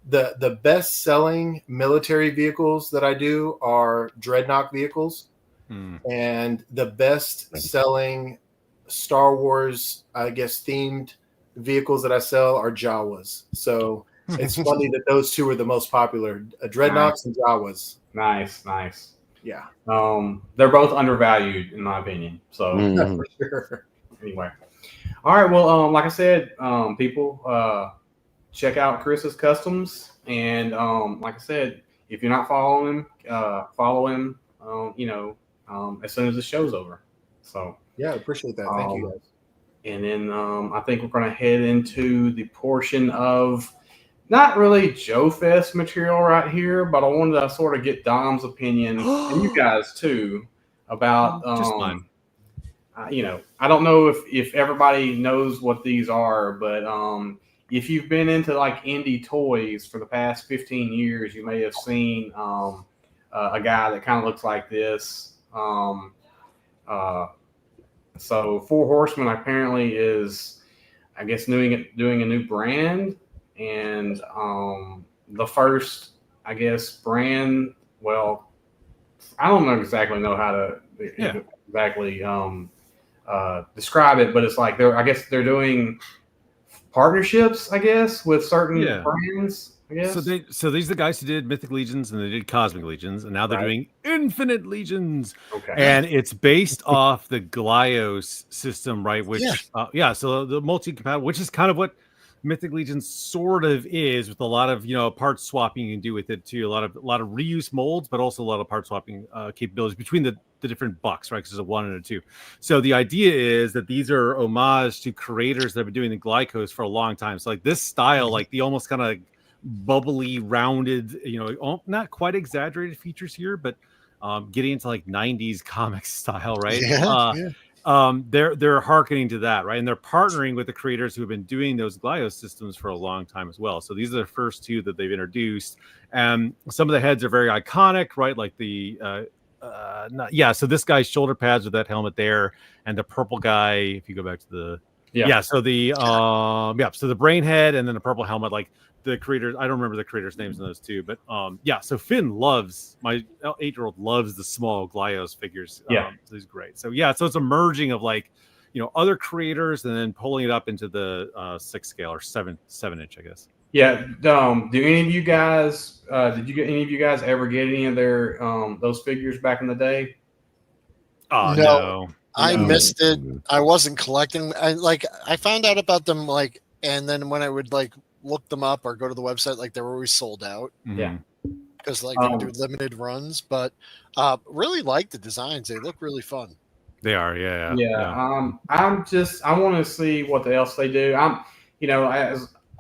the best selling military vehicles that I do are dreadnought vehicles. And the best selling Star Wars, I guess, themed vehicles that I sell are Jawas. So it's funny that those two are the most popular, dreadnoughts and Jawas. Nice. Yeah. They're both undervalued in my opinion. So For sure. Anyway. All right. Well, like I said, people, check out Chris's Customs. And like I said, if you're not following him, follow him, as soon as the show's over. So yeah, I appreciate that. Thank you guys. And then I think we're going to head into the portion of not really Joefest material right here, but I wanted to sort of get Dom's opinion and you guys too about just mine. I don't know if everybody knows what these are, but if you've been into like indie toys for the past 15 years, you may have seen a guy that kind of looks like this. So Four Horsemen apparently is, I guess, doing a new brand, and the first, I guess, brand. Well, I don't exactly know how to exactly describe it, but it's like they're doing partnerships, I guess, with certain brands. I guess. So these are the guys who did Mythic Legions and they did Cosmic Legions, and now they're doing Infinite Legions. Okay. And it's based off the Glios system, right? Which so the multi-compatible, which is kind of what Mythic Legions sort of is, with a lot of part swapping you can do with it too. A lot of reuse molds, but also a lot of part swapping capabilities between the different bucks, right? Because there's a 1 and a 2. So the idea is that these are homage to creators that have been doing the Glycos for a long time. So like this style, like the almost kind of bubbly, rounded, not quite exaggerated features here, but getting into like 90s comics style, right? They're hearkening to that, right? And they're partnering with the creators who have been doing those Glios systems for a long time as well. So these are the first two that they've introduced. And some of the heads are very iconic, right? Like so this guy's shoulder pads with that helmet there, and the purple guy, if you go back to the so the brain head and then the purple helmet, like the creators, I don't remember the creators' names in those two, but so Finn loves, my 8-year-old loves the small Glios figures. So he's great. So so it's a merging of like other creators and then pulling it up into the 6 scale or 7 inch, I guess. Yeah. Do any of you guys did any of you guys ever get any of their those figures back in the day? Oh no. I missed it. I wasn't collecting. I found out about them and then when I would look them up or go to the website, they were always sold out. Yeah. Because they do limited runs, but really like the designs. They look really fun. They are, yeah. I want to see what else they do.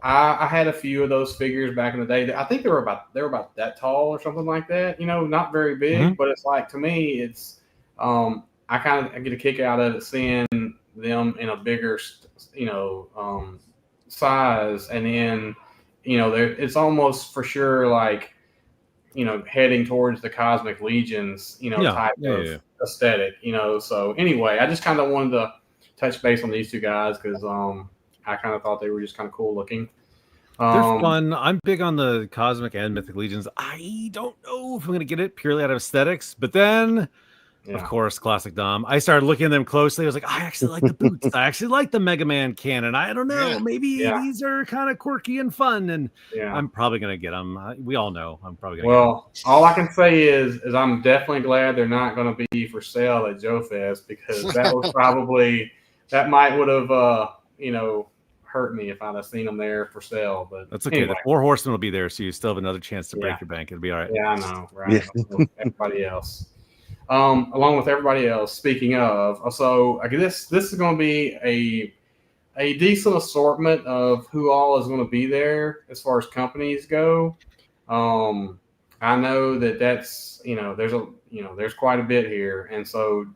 I had a few of those figures back in the day. I think they were about that tall or something like that. Not very big, but it's like, to me, it's I get a kick out of it seeing them in a bigger, size, and then it's almost for sure heading towards the Cosmic Legions, type of aesthetic, So anyway, I just kind of wanted to touch base on these two guys because I kind of thought they were just kind of cool looking. They're fun. I'm big on the Cosmic and Mythic Legions. I don't know if I'm going to get it purely out of aesthetics, but then, of course, Classic Dom. I started looking at them closely. I was like, I actually like the boots. I actually like the Mega Man cannon. I don't know. Maybe these are kind of quirky and fun, and I'm probably going to get them. We all know I'm probably going to get them. Well, all I can say is I'm definitely glad they're not going to be for sale at Joefest, because that was probably that would have hurt me if I'd have seen them there for sale. But that's okay. The 4 Horsemen will be there, so you still have another chance to break your bank. It'll be all right. Yeah, I know, right? Everybody else. Along with everybody else. Speaking of, so I guess this is going to be a decent assortment of who all is going to be there as far as companies go. I know that's there's quite a bit here, and so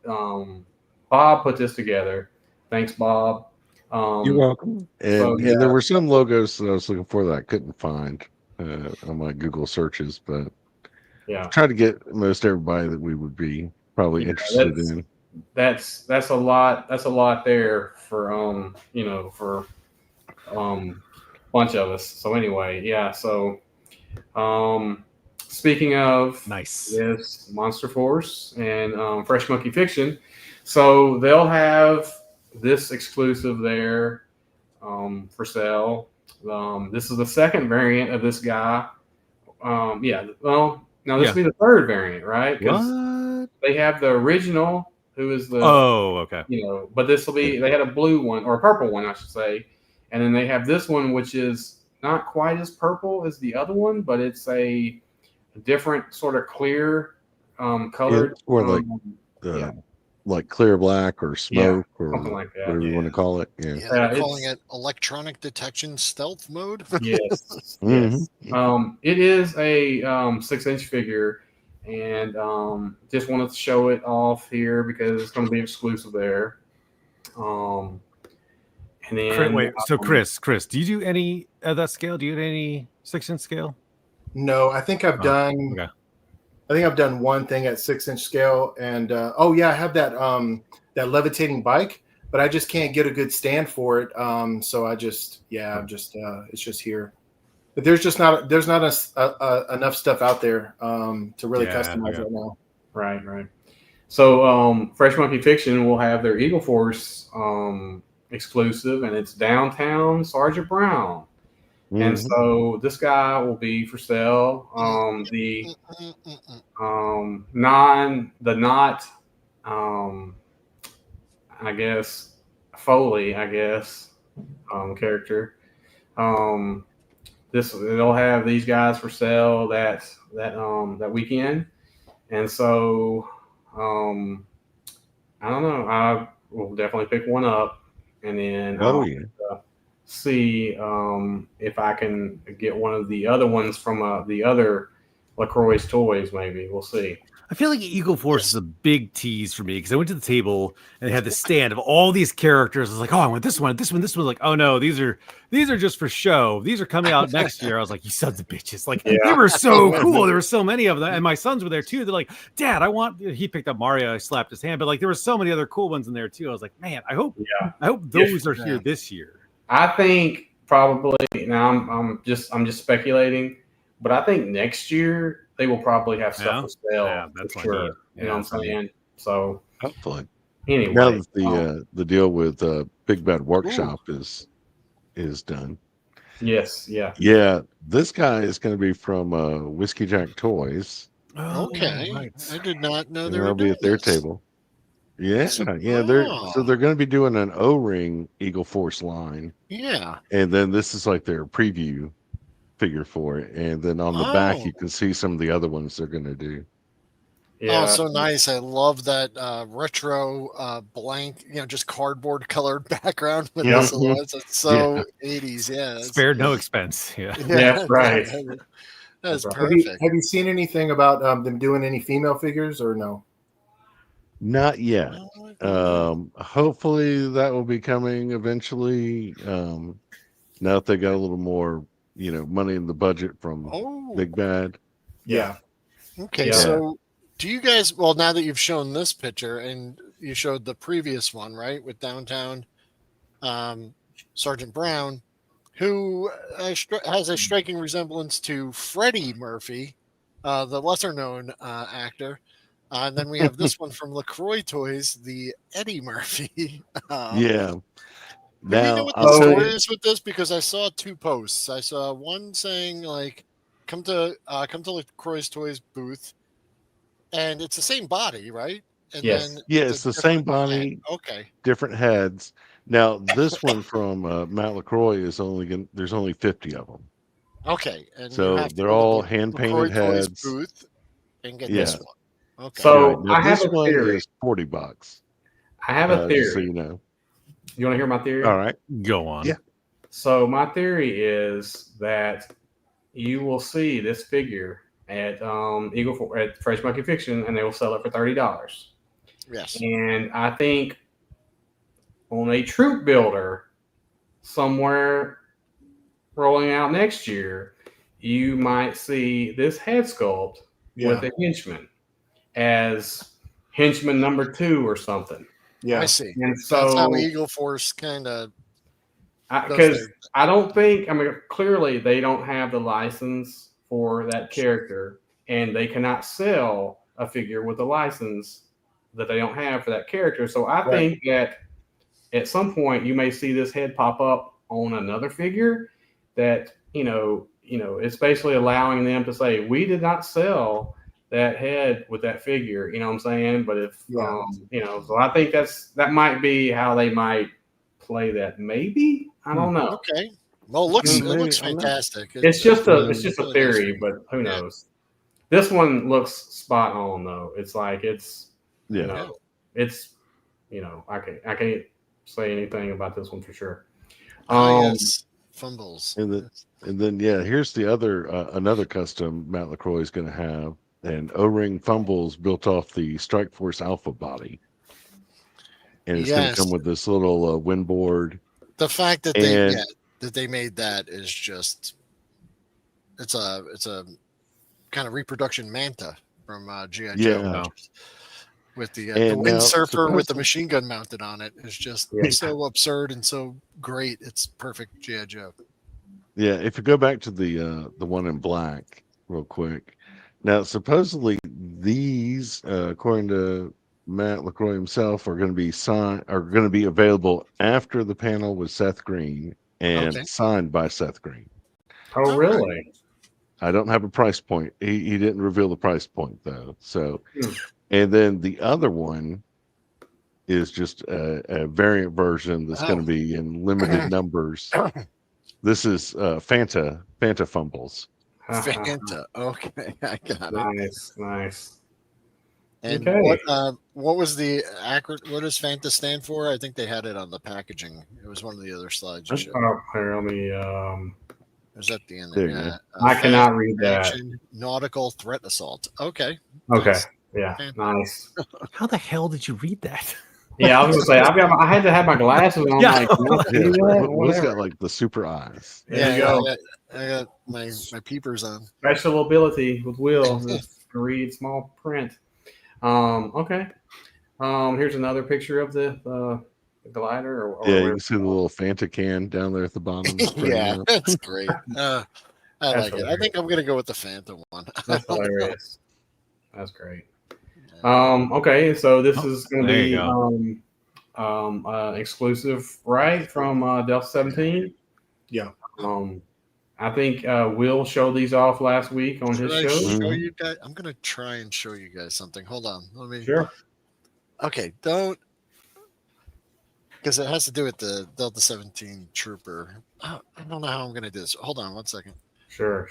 Bob put this together. Thanks, Bob. You're welcome. And there were some logos that I was looking for that I couldn't find on my Google searches, but try to get most everybody that we would be probably interested in. That's a lot. That's a lot there for for a bunch of us. So anyway, So speaking of yes, Monster Force and Fresh Monkey Fiction, so they'll have this exclusive there for sale. This is the second variant of this guy. Well, now this will be the third variant, right? Because they have the original, who is the but this will be, they had a blue one, or a purple one, I should say, and then they have this one, which is not quite as purple as the other one, but it's a different sort of clear colored, or like clear black or smoke or something like that, whatever you want to call it. They're calling it electronic detection stealth mode. Yes. It is a 6-inch figure, and just wanted to show it off here because it's going to be exclusive there. And then so Chris, do you do any of that scale? Do you do any 6-inch scale? No, I think I've done. Okay. I think I've done one thing at 6-inch scale, and I have that that levitating bike, but I just can't get a good stand for it. So I just it's just here. But there's not enough stuff out there to really customize right now. Right. So Fresh Monkey Fiction will have their Eagle Force exclusive, and it's Downtown Sergeant Brown. And so this guy will be for sale. I guess Foley, character. They'll have these guys for sale that weekend, and so I don't know. I will definitely pick one up, and then see if I can get one of the other ones from the other LaCroix toys. Maybe we'll see. I feel like Eagle Force is a big tease for me because I went to the table and they had the stand of all these characters. I was like, oh, I want this one. Like, oh no, these are just for show. These are coming out next year. I was like, you sons of bitches. Like, they were so cool. There were so many of them. And my sons were there too. They're like, Dad, he picked up Mario. I slapped his hand. But like, there were so many other cool ones in there too. I was like, man, I hope those are here this year. I think probably, now I'm just speculating, but I think next year they will probably have stuff for sale. Yeah, that's for sure. You know what I'm saying? So hopefully. Anyway, now that the deal with Big Bad Workshop is done. Yes, yeah. Yeah, this guy is going to be from Whiskey Jack Toys. Okay. Right. I did not know they were They'll be at their table. Yeah, they're going to be doing an O-ring Eagle Force line. Yeah. And then this is like their preview figure for it. And then on the back you can see some of the other ones they're going to do. Yeah. Oh, so nice. I love that retro blank, just cardboard colored background with the silhouettes. It's so 80s, Spared no expense. Yeah, right. That's perfect. Have you seen anything about them doing any female figures or no? Not yet. Hopefully that will be coming eventually. Now that they got a little more, money in the budget from Big Bad. Yeah. Okay. Yeah. So do you guys, now that you've shown this picture and you showed the previous one, right, with Downtown, Sergeant Brown, who has a striking resemblance to Freddie Murphy, the lesser-known actor. And then we have this one from LaCroix Toys, the Eddie Murphy. Yeah. Do we know Now, what the story is with this? Because I saw 2 posts. I saw one saying like, "Come to LaCroix Toys booth," and it's the same body, right? And Yes. then yeah, it's the same body, head. Okay. different heads. Now, this one from Matt LaCroix is there's only 50 of them. Okay, and you So have to they're go to all the hand LaCroix painted Toys heads. booth and get Yeah. this one. Okay. So Right. Now, I have this a one theory. is $40. I have a Just so theory. you know. You want to hear my theory? All right. Go on. Yeah. So my theory is that you will see this figure at at Fresh Monkey Fiction, and they will sell it for $30. Yes. And I think on a troop builder somewhere rolling out next year, you might see this head sculpt with a henchman as henchman number 2 or something. Yeah. I see. And That's how so, Eagle Force kind of because I don't think, I mean, clearly they don't have the license for that character, and they cannot sell a figure with a license that they don't have for that character. So I think that at some point you may see this head pop up on another figure that, it's basically allowing them to say, we did not sell that head with that figure, you know what I'm saying? But if, so I think that might be how they might play that. Maybe, I don't know. Okay. Well, it looks fantastic. It's just a theory, but who knows? This one looks spot on though. It's like, it's I can't say anything about this one for sure. Yes. Fumbles. And then here's the other another custom Matt LaCroix is going to have, an O-ring Fumbles built off the Strike Force Alpha body, and it's going to come with this little windboard. The fact that they made that is just it's a kind of reproduction Manta from G.I. Joe. With the windsurfer with the machine gun mounted on it is just so absurd and so great. It's perfect G.I. Joe. Yeah, if you go back to the one in black real quick. Now, supposedly these, according to Matt LaCroix himself, are going to be available after the panel with Seth Green and signed by Seth Green. Oh, really? I don't have a price point. He didn't reveal the price point though. So, and then the other one is just a variant version that's going to be in limited numbers. This is Fanta Fumbles. Fanta. Okay, I got it. Nice. And what was the accurate? What does Fanta stand for? I think they had it on the packaging. It was one of the other slides you showed. Here, let me. It was at the end there. I cannot read that. Nautical threat assault. Okay. Okay. Yeah. Nice. How the hell did you read that? Yeah, I was gonna say I had to have my glasses on. Yeah. Will's got like the super eyes. There you go. I got my peepers on. Special ability with Will to read small print. Okay. Here's another picture of the glider. Or you can see the little Fanta can down there at the bottom. That's great. I like it. I think I'm gonna go with the Fanta one. That's hilarious. That's great. Okay, so this is going to be exclusive, right, from Delta 17. Yeah. I think Will showed these off last week on his show. Show you guys? I'm going to try and show you guys something. Hold on. Let me. Sure. Okay, don't. Because it has to do with the Delta 17 trooper. I don't know how I'm going to do this. Hold on 1 second. Sure.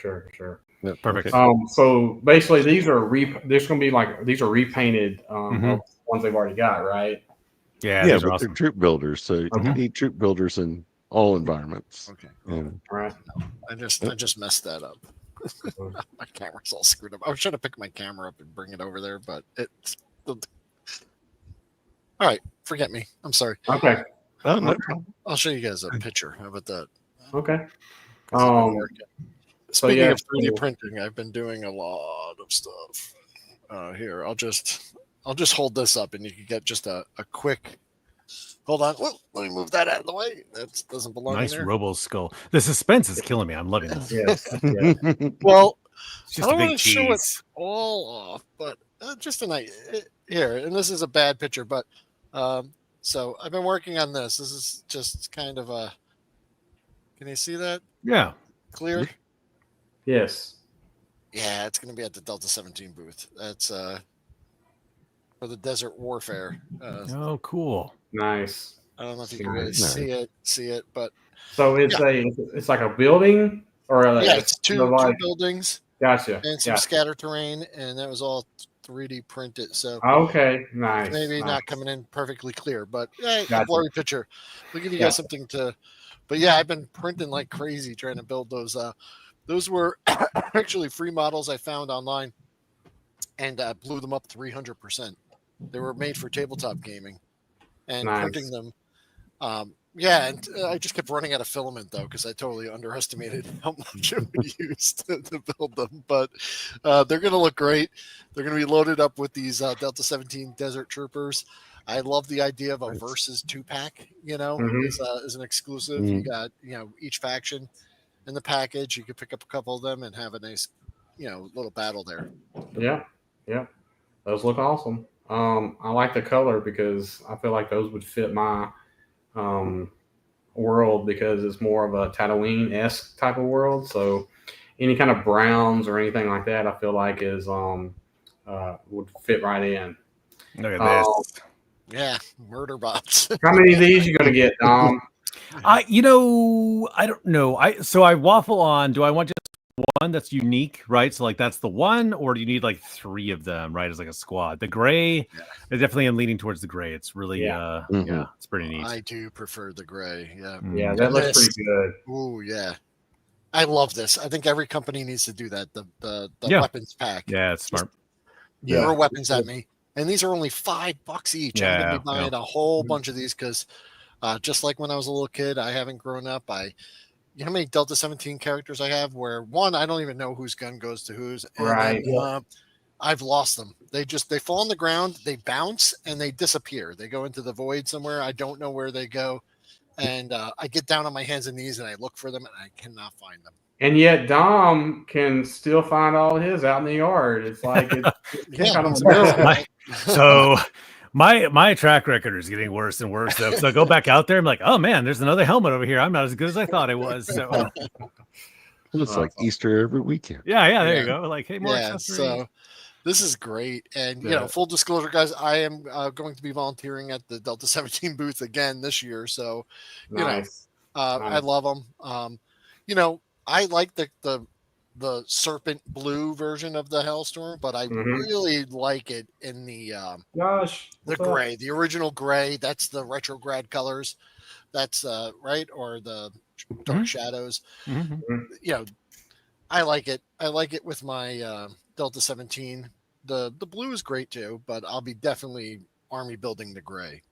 Yeah, perfect. So basically, these are repainted ones they've already got, right? Yeah, but awesome. they're troop builders, so you need troop builders in all environments. Okay. Right. I just messed that up. My camera's all screwed up. I was trying to pick my camera up and bring it over there, but it's. All right, forget me. I'm sorry. Okay. Oh, no problem. I'll show you guys a picture. How about that? Okay. Speaking of 3D printing, I've been doing a lot of stuff. Here, I'll just hold this up, and you can get just a quick. Hold on. Well, let me move that out of the way. That doesn't belong nice in there. Robo Skull. The suspense is killing me. I'm loving this. Yes. Well, It's just I a don't want big to show it tease. all off, but just a night here. And this is a bad picture, but so I've been working on this. This is just kind of a. Can you see that? Yeah. Clear? Yes. Yeah, it's going to be at the Delta 17 booth. That's for the Desert Warfare. Oh, cool. Nice. I don't know if you can really see it, but so it's like a building or it's two like, buildings. Gotcha. And some scatter terrain, and that was all 3D printed. So okay, nice. Maybe nice. not coming in perfectly clear, but a Gotcha. blurry picture. We'll give you guys something to. But yeah, I've been printing like crazy trying to build those. Those were actually free models I found online, and blew them up 300%. They were made for tabletop gaming, and printing them. Yeah, and I just kept running out of filament though because I totally underestimated how much it would use to build them. But they're going to look great. They're going to be loaded up with these Delta 17 Desert Troopers. I love the idea of a versus 2-pack. As an exclusive. You got each faction in the package. You could pick up a couple of them and have a nice little battle there. Yeah, those look awesome. I like the color because I feel like those would fit my world because it's more of a Tatooine-esque type of world. So any kind of browns or anything like that, I feel like is would fit right in. Look at this. Yeah, murder bots. How many of these you gonna get, Dom? I don't know. I waffle on. Do I want just one that's unique, right? So like that's the one, or do you need like 3 of them, right? As like a squad. The gray, I definitely am leaning towards the gray. It's really it's pretty neat. I do prefer the gray. Yeah, that looks pretty good. Ooh, yeah. I love this. I think every company needs to do that. The weapons pack. Yeah, it's smart. Throw weapons at me. And these are only $5 each. I'm gonna be buying a whole bunch of these because just like when I was a little kid, I haven't grown up. You know how many Delta 17 characters I have where one, I don't even know whose gun goes to whose. And right. Then, I've lost them. They fall on the ground, they bounce, and they disappear. They go into the void somewhere. I don't know where they go. And I get down on my hands and knees and I look for them and I cannot find them. And yet Dom can still find all his out in the yard. It's like it's kind of so my track record is getting worse and worse. So I go back out there. I'm like, oh man, there's another helmet over here. I'm not as good as I thought I was. So it's like Easter every weekend. Yeah. There you go. Like, hey, more accessories. So this is great. And full disclosure, guys, I am going to be volunteering at the Delta 17 booth again this year. So nice. I love them. I like the serpent blue version of the Hellstorm, but I really like it in the gray, the original gray. That's the retrograde colors. That's right, or the dark shadows. I like it. I like it with my Delta 17. The blue is great too, but I'll be definitely army building the gray.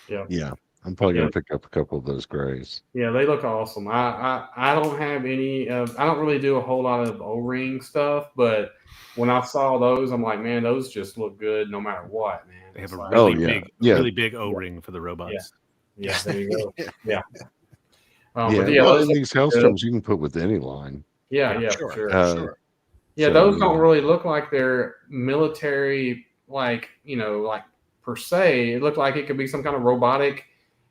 Yeah. I'm probably gonna pick up a couple of those grays. Yeah, they look awesome. I don't have any. I don't really do a whole lot of O-ring stuff, but when I saw those, I'm like, man, those just look good no matter what, man. They have a really big O-ring for the robots. Yeah, there you go. Yeah. But these Hellstorms you can put with any line. Yeah, sure. Yeah, so, those don't really look like they're military, like per se. It looked like it could be some kind of robotic.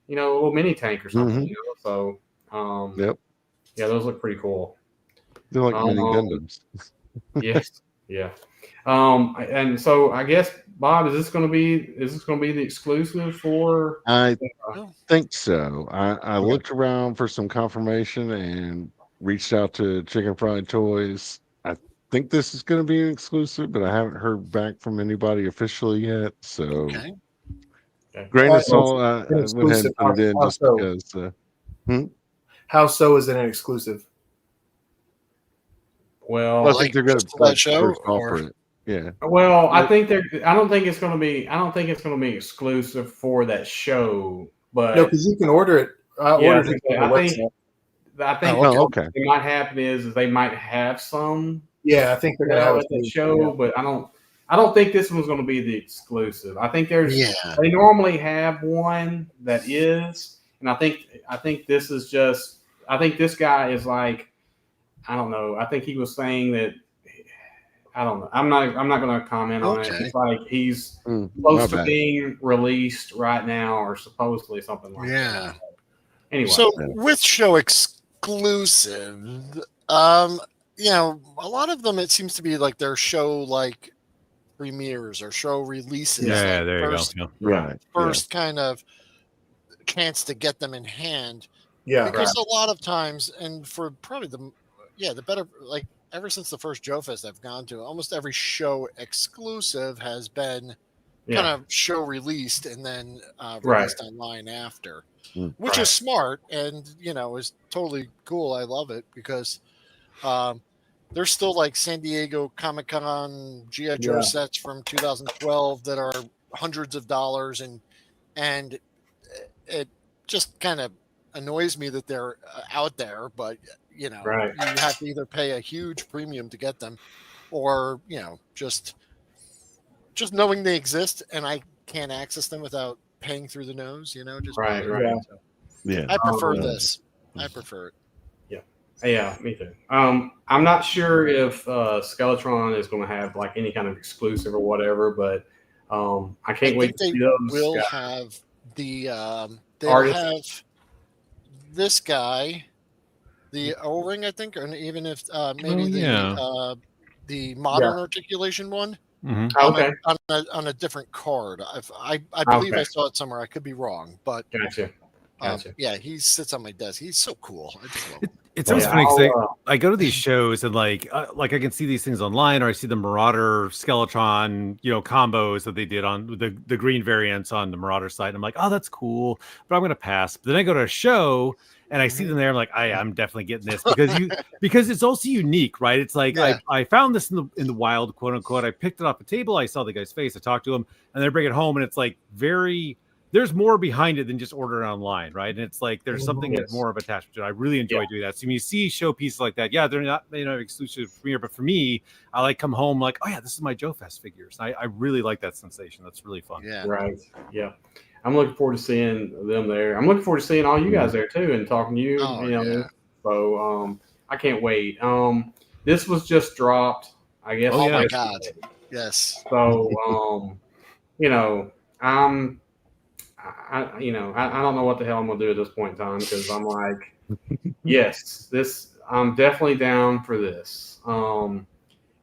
A little mini tank or something. So, yeah, those look pretty cool. They're like mini Gundams. Yes, yeah. And so I guess Bob, is this going to be the exclusive for? I think so. I looked around for some confirmation and reached out to Chicken Fried Toys. I think this is going to be an exclusive, but I haven't heard back from anybody officially yet. So. Okay. Grain of salt. I went ahead and put it in just because. How so is it an exclusive? Well, I think they're going to show offer it. Yeah. Well, I think I don't think it's going to be exclusive for that show, but no, because you can order it. I think what might happen is they might have some. Yeah, I think they're going to have the show, but I I don't think this one's going to be the exclusive. I think they normally have one that is, and I think this is just. I think this guy is like, I don't know. I think he was saying that. I don't know. I'm not going to comment on it. It's like he's close to being released right now, or supposedly something like that. Anyway, so with show exclusive, a lot of them it seems to be like their show like premieres or show releases. Yeah, there first, you go. First kind of chance to get them in hand. Yeah, because a lot of times, and for probably the better, like ever since the first Joefest I've gone to, almost every show exclusive has been kind of show released and then released online after, which is smart and is totally cool. I love it because there's still like San Diego Comic-Con G.I. Joe sets from 2012 that are hundreds of dollars, and it just kind of annoys me that they're out there, but you have to either pay a huge premium to get them, or just knowing they exist and I can't access them without paying through the nose. right. So I prefer this. I prefer it. Yeah, me too. I'm not sure if Skeletron is going to have like any kind of exclusive or whatever, but I can't wait to see those. Will have the they'll have this guy, the O-ring, I think, or even if maybe the modern articulation one. Mm-hmm. On a different card. I believe I saw it somewhere. I could be wrong, but gotcha. He sits on my desk. He's so cool. I just love him. It's always funny because I go to these shows and like I can see these things online, or I see the Marauder Skeletron, combos that they did on the green variants on the Marauder site. And I'm like, oh, that's cool, but I'm gonna pass. But then I go to a show and I see them there. I'm like, I'm definitely getting this because it's also unique, right? It's like I found this in the wild, quote unquote. I picked it off the table. I saw the guy's face. I talked to him, and they bring it home, and it's like there's more behind it than just order it online, right? And it's like there's something that's more of attachment to it. I really enjoy doing that. So when you see show pieces like that, they're not exclusive premiere, but for me, I like come home like, oh yeah, this is my Joefest figures. I really like that sensation. That's really fun. Yeah, right. Yeah, I'm looking forward to seeing them there. I'm looking forward to seeing all you guys there too and talking to you. So I can't wait. This was just dropped, I guess. Oh my god, yes. So I don't know what the hell I'm gonna do at this point in time because I'm like, yes, I'm definitely down for this. And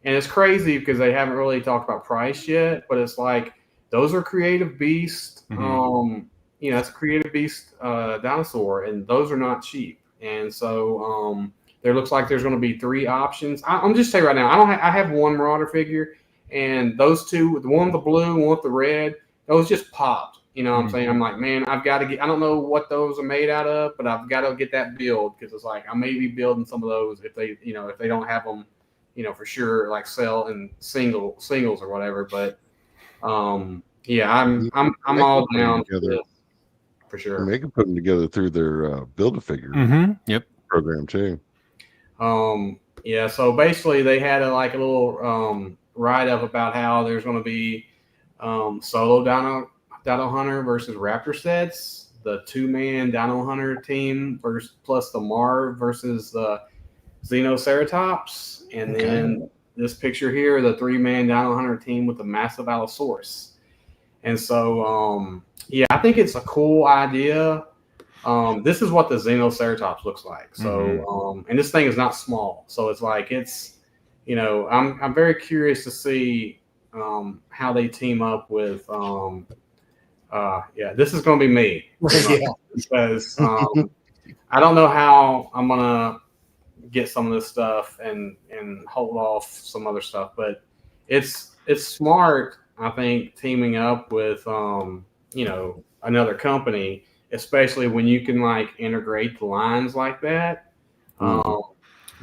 it's crazy because they haven't really talked about price yet, but it's like those are Creative Beast. It's a Creative Beast dinosaur, and those are not cheap. And so there looks like there's going to be 3 options. I'm just saying right now, I have one Marauder figure, and those two, the one with the blue, one with the red, those just popped. You know what I'm saying? I'm like, man, I've got to get, I don't know what those are made out of, but I've got to get that build because it's like I may be building some of those if they don't have them, for sure, like sell in singles or whatever. But I'm all down for this for sure. And they can put them together through their Build-A-Figure program too. So basically they had a little write-up about how there's going to be solo Dino Hunter versus Raptor sets, the 2-man Dino Hunter team plus the Marv versus the Xenoceratops, and then this picture here, the 3-man Dino Hunter team with the massive Allosaurus. And so, I think it's a cool idea. This is what the Xenoceratops looks like. So, and this thing is not small. So it's like I'm very curious to see how they team up with. This is going to be me because I don't know how I'm going to get some of this stuff and hold off some other stuff, but it's smart, I think, teaming up with another company, especially when you can integrate the lines like that. But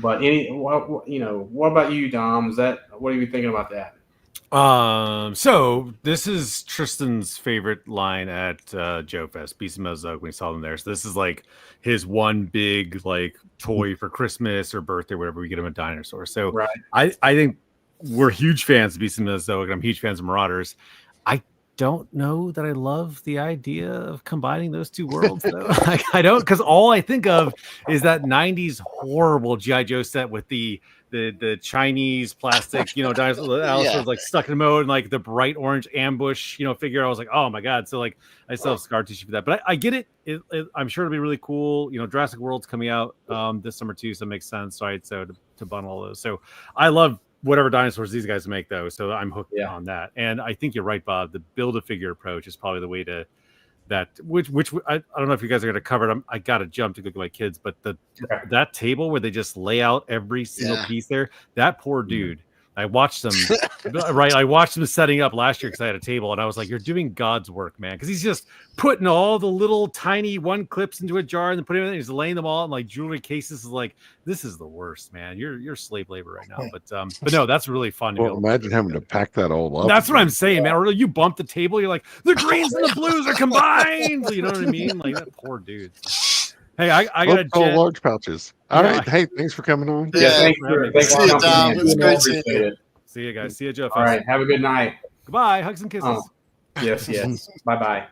what about you, Dom? What are you thinking about that? So this is Tristan's favorite line at Joefest, Beast and Metal when we saw them there. So this is his one big toy for Christmas or birthday, whatever. We get him a dinosaur. So I think we're huge fans of Beast of Mizzoa, and I'm huge fans of Marauders. I don't know that I love the idea of combining those two worlds, though. I don't, because all I think of is that 90s horrible G.I. Joe set with the Chinese plastic, dinosaur Alice was like stuck in mode and like the bright orange ambush, figure. I was like, oh my god. So like I still have scar tissue for that, but I get it. I'm sure it'll be really cool. Jurassic World's coming out this summer too, so it makes sense, right? So to bundle all those. So I love whatever dinosaurs these guys make, though. So I'm hooked on that. And I think you're right, Bob. The build-a-figure approach is probably the way to that. Which I don't know if you guys are going to cover it. I got to jump to go get my kids, but that table where they just lay out every single piece there, that poor dude. I watched them, right? I watched them setting up last year because I had a table, and I was like, "You're doing God's work, man!" Because he's just putting all the little tiny one clips into a jar and then putting them in. He's laying them all in like jewelry cases. Is like, this is the worst, man. You're slave labor right now. But no, that's really fun. Well, imagine having to pack that all up. That's what I'm saying, man. Or you bump the table, you're like, the greens and the blues are combined. You know what I mean? Like that poor dude. Hey, I got all large pouches. All right. Hey, thanks for coming on. Yeah, thanks for coming. It was great seeing you. See you guys. See you, Joe. All right. Have a good night. Goodbye. Hugs and kisses. Yes. Bye.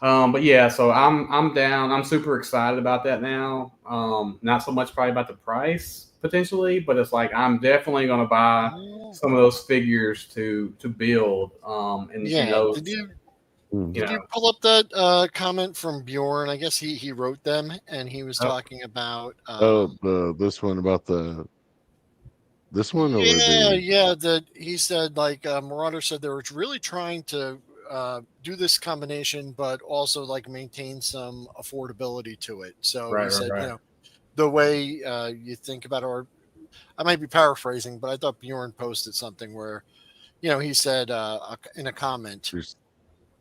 But yeah, so I'm down. I'm super excited about that now. Not so much probably about the price potentially, but it's like I'm definitely going to buy some of those figures to build. Did you pull up that comment from Bjorn? I guess he wrote them, and he was talking about this one about this one. He said like Marauder said they were really trying to do this combination, but also like maintain some affordability to it. So he said, the way you think about it, or I might be paraphrasing, but I thought Bjorn posted something where, he said in a comment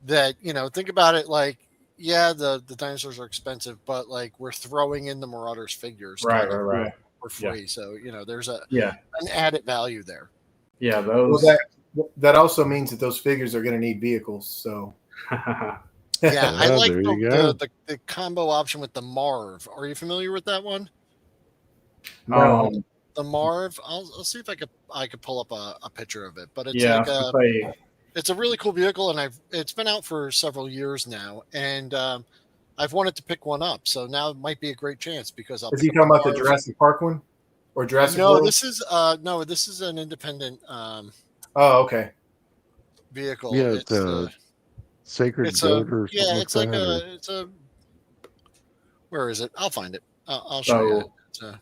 that, think about it like, the dinosaurs are expensive, but like we're throwing in the Marauders figures right for free. Yeah. So, there's an added value there. Yeah, those. Well, that also means that those figures are going to need vehicles. So, I like the combo option with the Marv. Are you familiar with that one? No. The Marv. I'll see if I could pull up a picture of it. But it's it's a really cool vehicle, and it's been out for several years now, and I've wanted to pick one up. So now it might be a great chance because Is he talking about the Jurassic Park one or Jurassic World? This is an independent. Okay. Vehicle. Yeah, it's a sacred goat or something. It's like it's a. Where is it? I'll find it. I'll show you.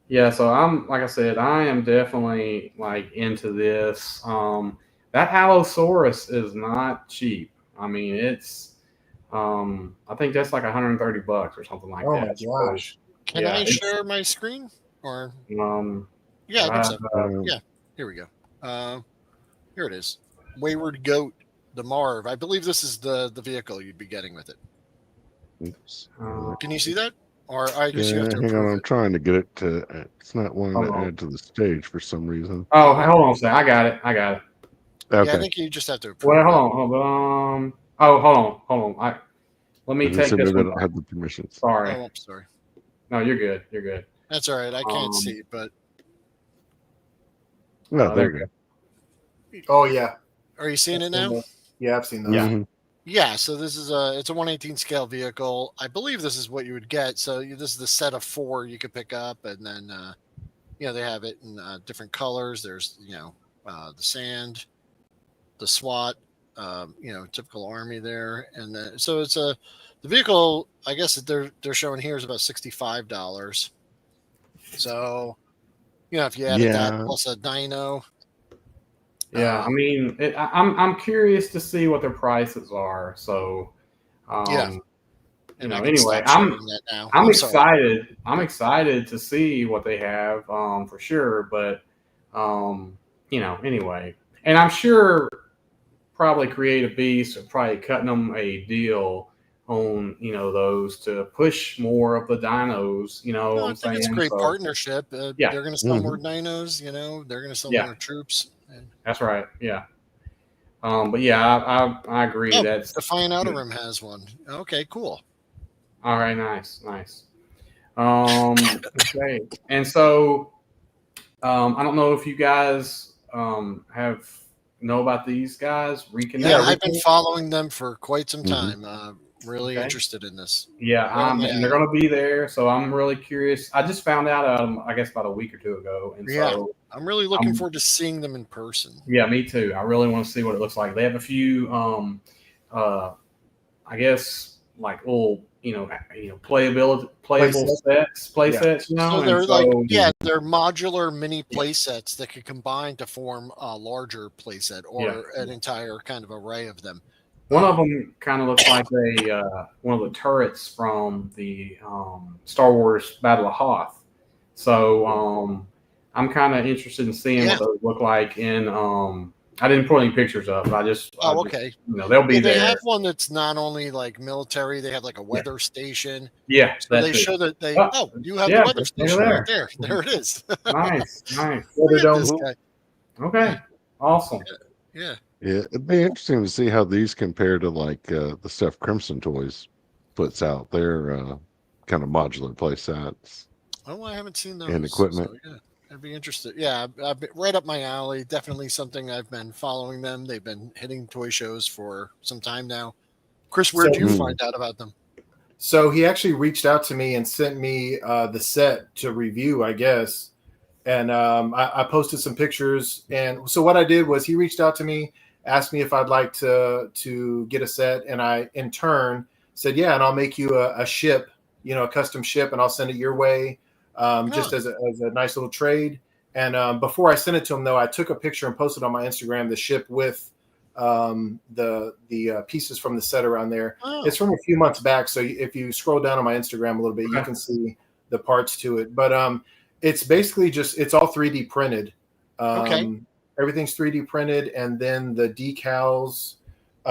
Yeah, so I'm like I said, I am definitely like into this. That Allosaurus is not cheap. I mean, it's I think that's like $130 or something like that. Oh my gosh! Can I share my screen or? Yeah, I think so. Yeah, here we go. Here it is. Wayward Goat, the Marv. I believe this is the vehicle you'd be getting with it. Oops. Can you see that? Or I guess you have to hang on, I'm trying to get it to. It's not wanting to add to the stage for some reason. Oh, hold on a second. I got it. Okay. Yeah, I think you just have to approve. Well, hold on. Hold on. Let me take this one. I don't have the permissions. Sorry. Oh, I'm sorry. No, you're good. That's all right. I can't see, but. No, there you go. Oh yeah. Are you seeing it now? Yeah, I've seen that. Mm-hmm. Yeah. So this is it's a 1/18 scale vehicle. I believe this is what you would get. So this is the set of 4 you could pick up, and then they have it in different colors. There's the sand, the SWAT, typical Army there, and then so it's the vehicle. I guess that they're showing here is about $65. So. If you added that plus a dino. Yeah, I mean, I'm curious to see what their prices are. So, anyway, I'm excited. I'm excited to see what they have for sure. But anyway, and I'm sure probably Creative Beast are probably cutting them a deal on those to push more of the dinos. I think it's a great partnership. They're going to sell more dinos. They're going to sell more troops. That's right. Yeah. But yeah, I agree. That's Defiant Outer Rim has one. Okay, cool. All right, nice. Okay, and so I don't know if you guys have know about these guys. Reconnect. Yeah, I've been following them for quite some Mm-hmm. time. Really interested in this. Yeah, and they're going to be there, so I'm really curious. I just found out, I guess, about a week or two ago, and so I'm really looking forward to seeing them in person. Yeah, me too. I really want to see what it looks like. They have a few, I guess, like little, playable sets, you know. So they're so, they're modular mini play sets that could combine to form a larger play set or an entire kind of array of them. One of them kind of looks like one of the turrets from the Star Wars Battle of Hoth. So I'm kind of interested in seeing what those look like in. I didn't put any pictures up. Okay. They'll be there. They have one that's not only like military. They have like a weather station. Yeah, so they show that they. Oh, you have the weather station right there. There it is. Nice. Look Okay, awesome. Yeah. Yeah, it'd be interesting to see how these compare to like the stuff Crimson Toys puts out. Their kind of modular play sets. Oh, I haven't seen those. And equipment. So, yeah, I'd be interested. Yeah, I've been right up my alley. Definitely something I've been following them. They've been hitting toy shows for some time now. Chris, where did you find out about them? So he actually reached out to me and sent me the set to review, I guess. And I posted some pictures. And so what I did was he reached out to me, asked me if I'd like to get a set. And I, in turn, said, yeah, and I'll make you a ship, a custom ship, and I'll send it your way just as a nice little trade. And before I sent it to him, though, I took a picture and posted on my Instagram the ship with the pieces from the set around there. It's from a few months back. So if you scroll down on my Instagram a little bit, you can see the parts to it. But it's basically it's all 3D printed. Everything's 3D printed. And then the decals,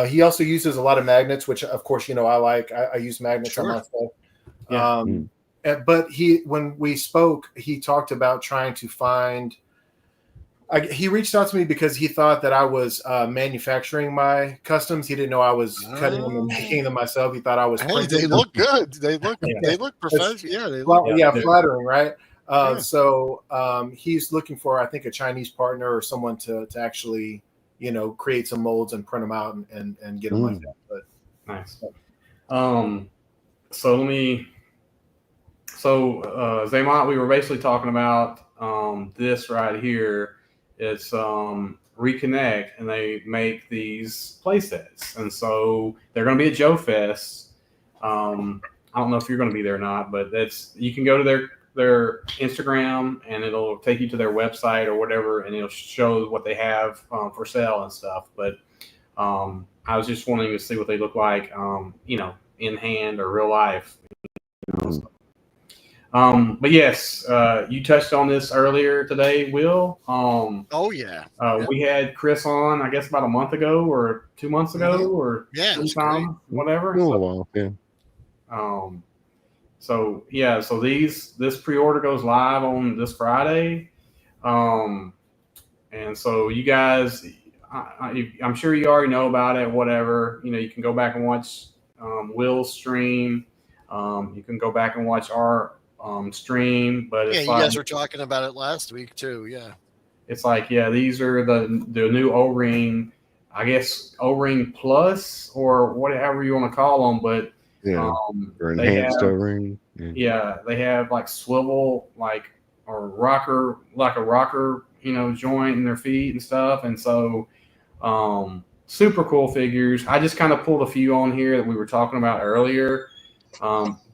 he also uses a lot of magnets, which of course, I like. I use magnets on my stuff. But when we spoke, he talked about trying to find. He reached out to me because he thought that I was manufacturing my customs. He didn't know I was cutting them and making them myself. He thought I was. Hey, they look good. They look professional. Yeah, they look. Flattering, right? So he's looking for, I think, a Chinese partner or someone to actually, create some molds and print them out and get them like that. But nice. So Zaymont, we were basically talking about this right here. It's Reconnect, and they make these play sets, and so they're going to be at Joefest. I don't know if you're going to be there or not, but you can go to their Instagram, and it'll take you to their website or whatever, and it'll show what they have for sale and stuff. But I was just wanting to see what they look like, in hand or real life. But yes, you touched on this earlier today, Will. We had Chris on, I guess, about a month ago or 2 months ago or sometime, whatever. So this pre-order goes live on this Friday. And so you guys, I'm sure you already know about it, whatever. You can go back and watch Will's stream. You can go back and watch our stream, but it's you guys were talking about it last week too. It's like, these are the new O-Ring, I guess O-Ring Plus or whatever you want to call them, but or enhanced O-Ring. They have like swivel, or rocker, like a rocker, joint in their feet and stuff, and so super cool figures. I just kind of pulled a few on here that we were talking about earlier.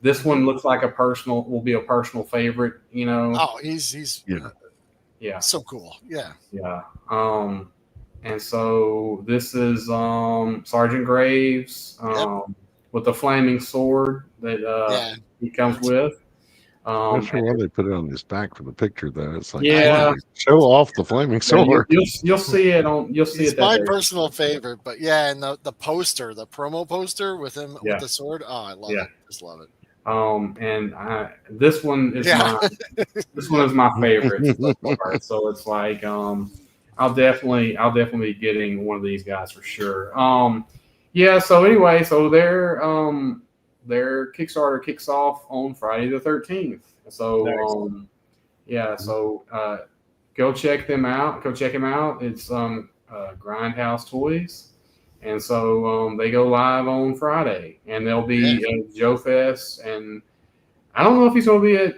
This one looks like will be a personal favorite, Oh, he's so cool. And so this is Sergeant Graves with the flaming sword that he comes with. I'm not sure why they put it on his back for the picture, though. It's like, show off the flaming sword. You'll see it on. You'll see it's it. My personal favorite, but and the poster, the promo poster with him with the sword. Oh, I love it. Just love it. And this one is my favorite so far. So it's like, I'll definitely be getting one of these guys for sure. So anyway, so their Kickstarter kicks off on Friday the 13th. So, go go check them out. Go check him out. It's Grindhouse Toys, and so they go live on Friday, and they'll be at Joefest, and I don't know if he's going to be at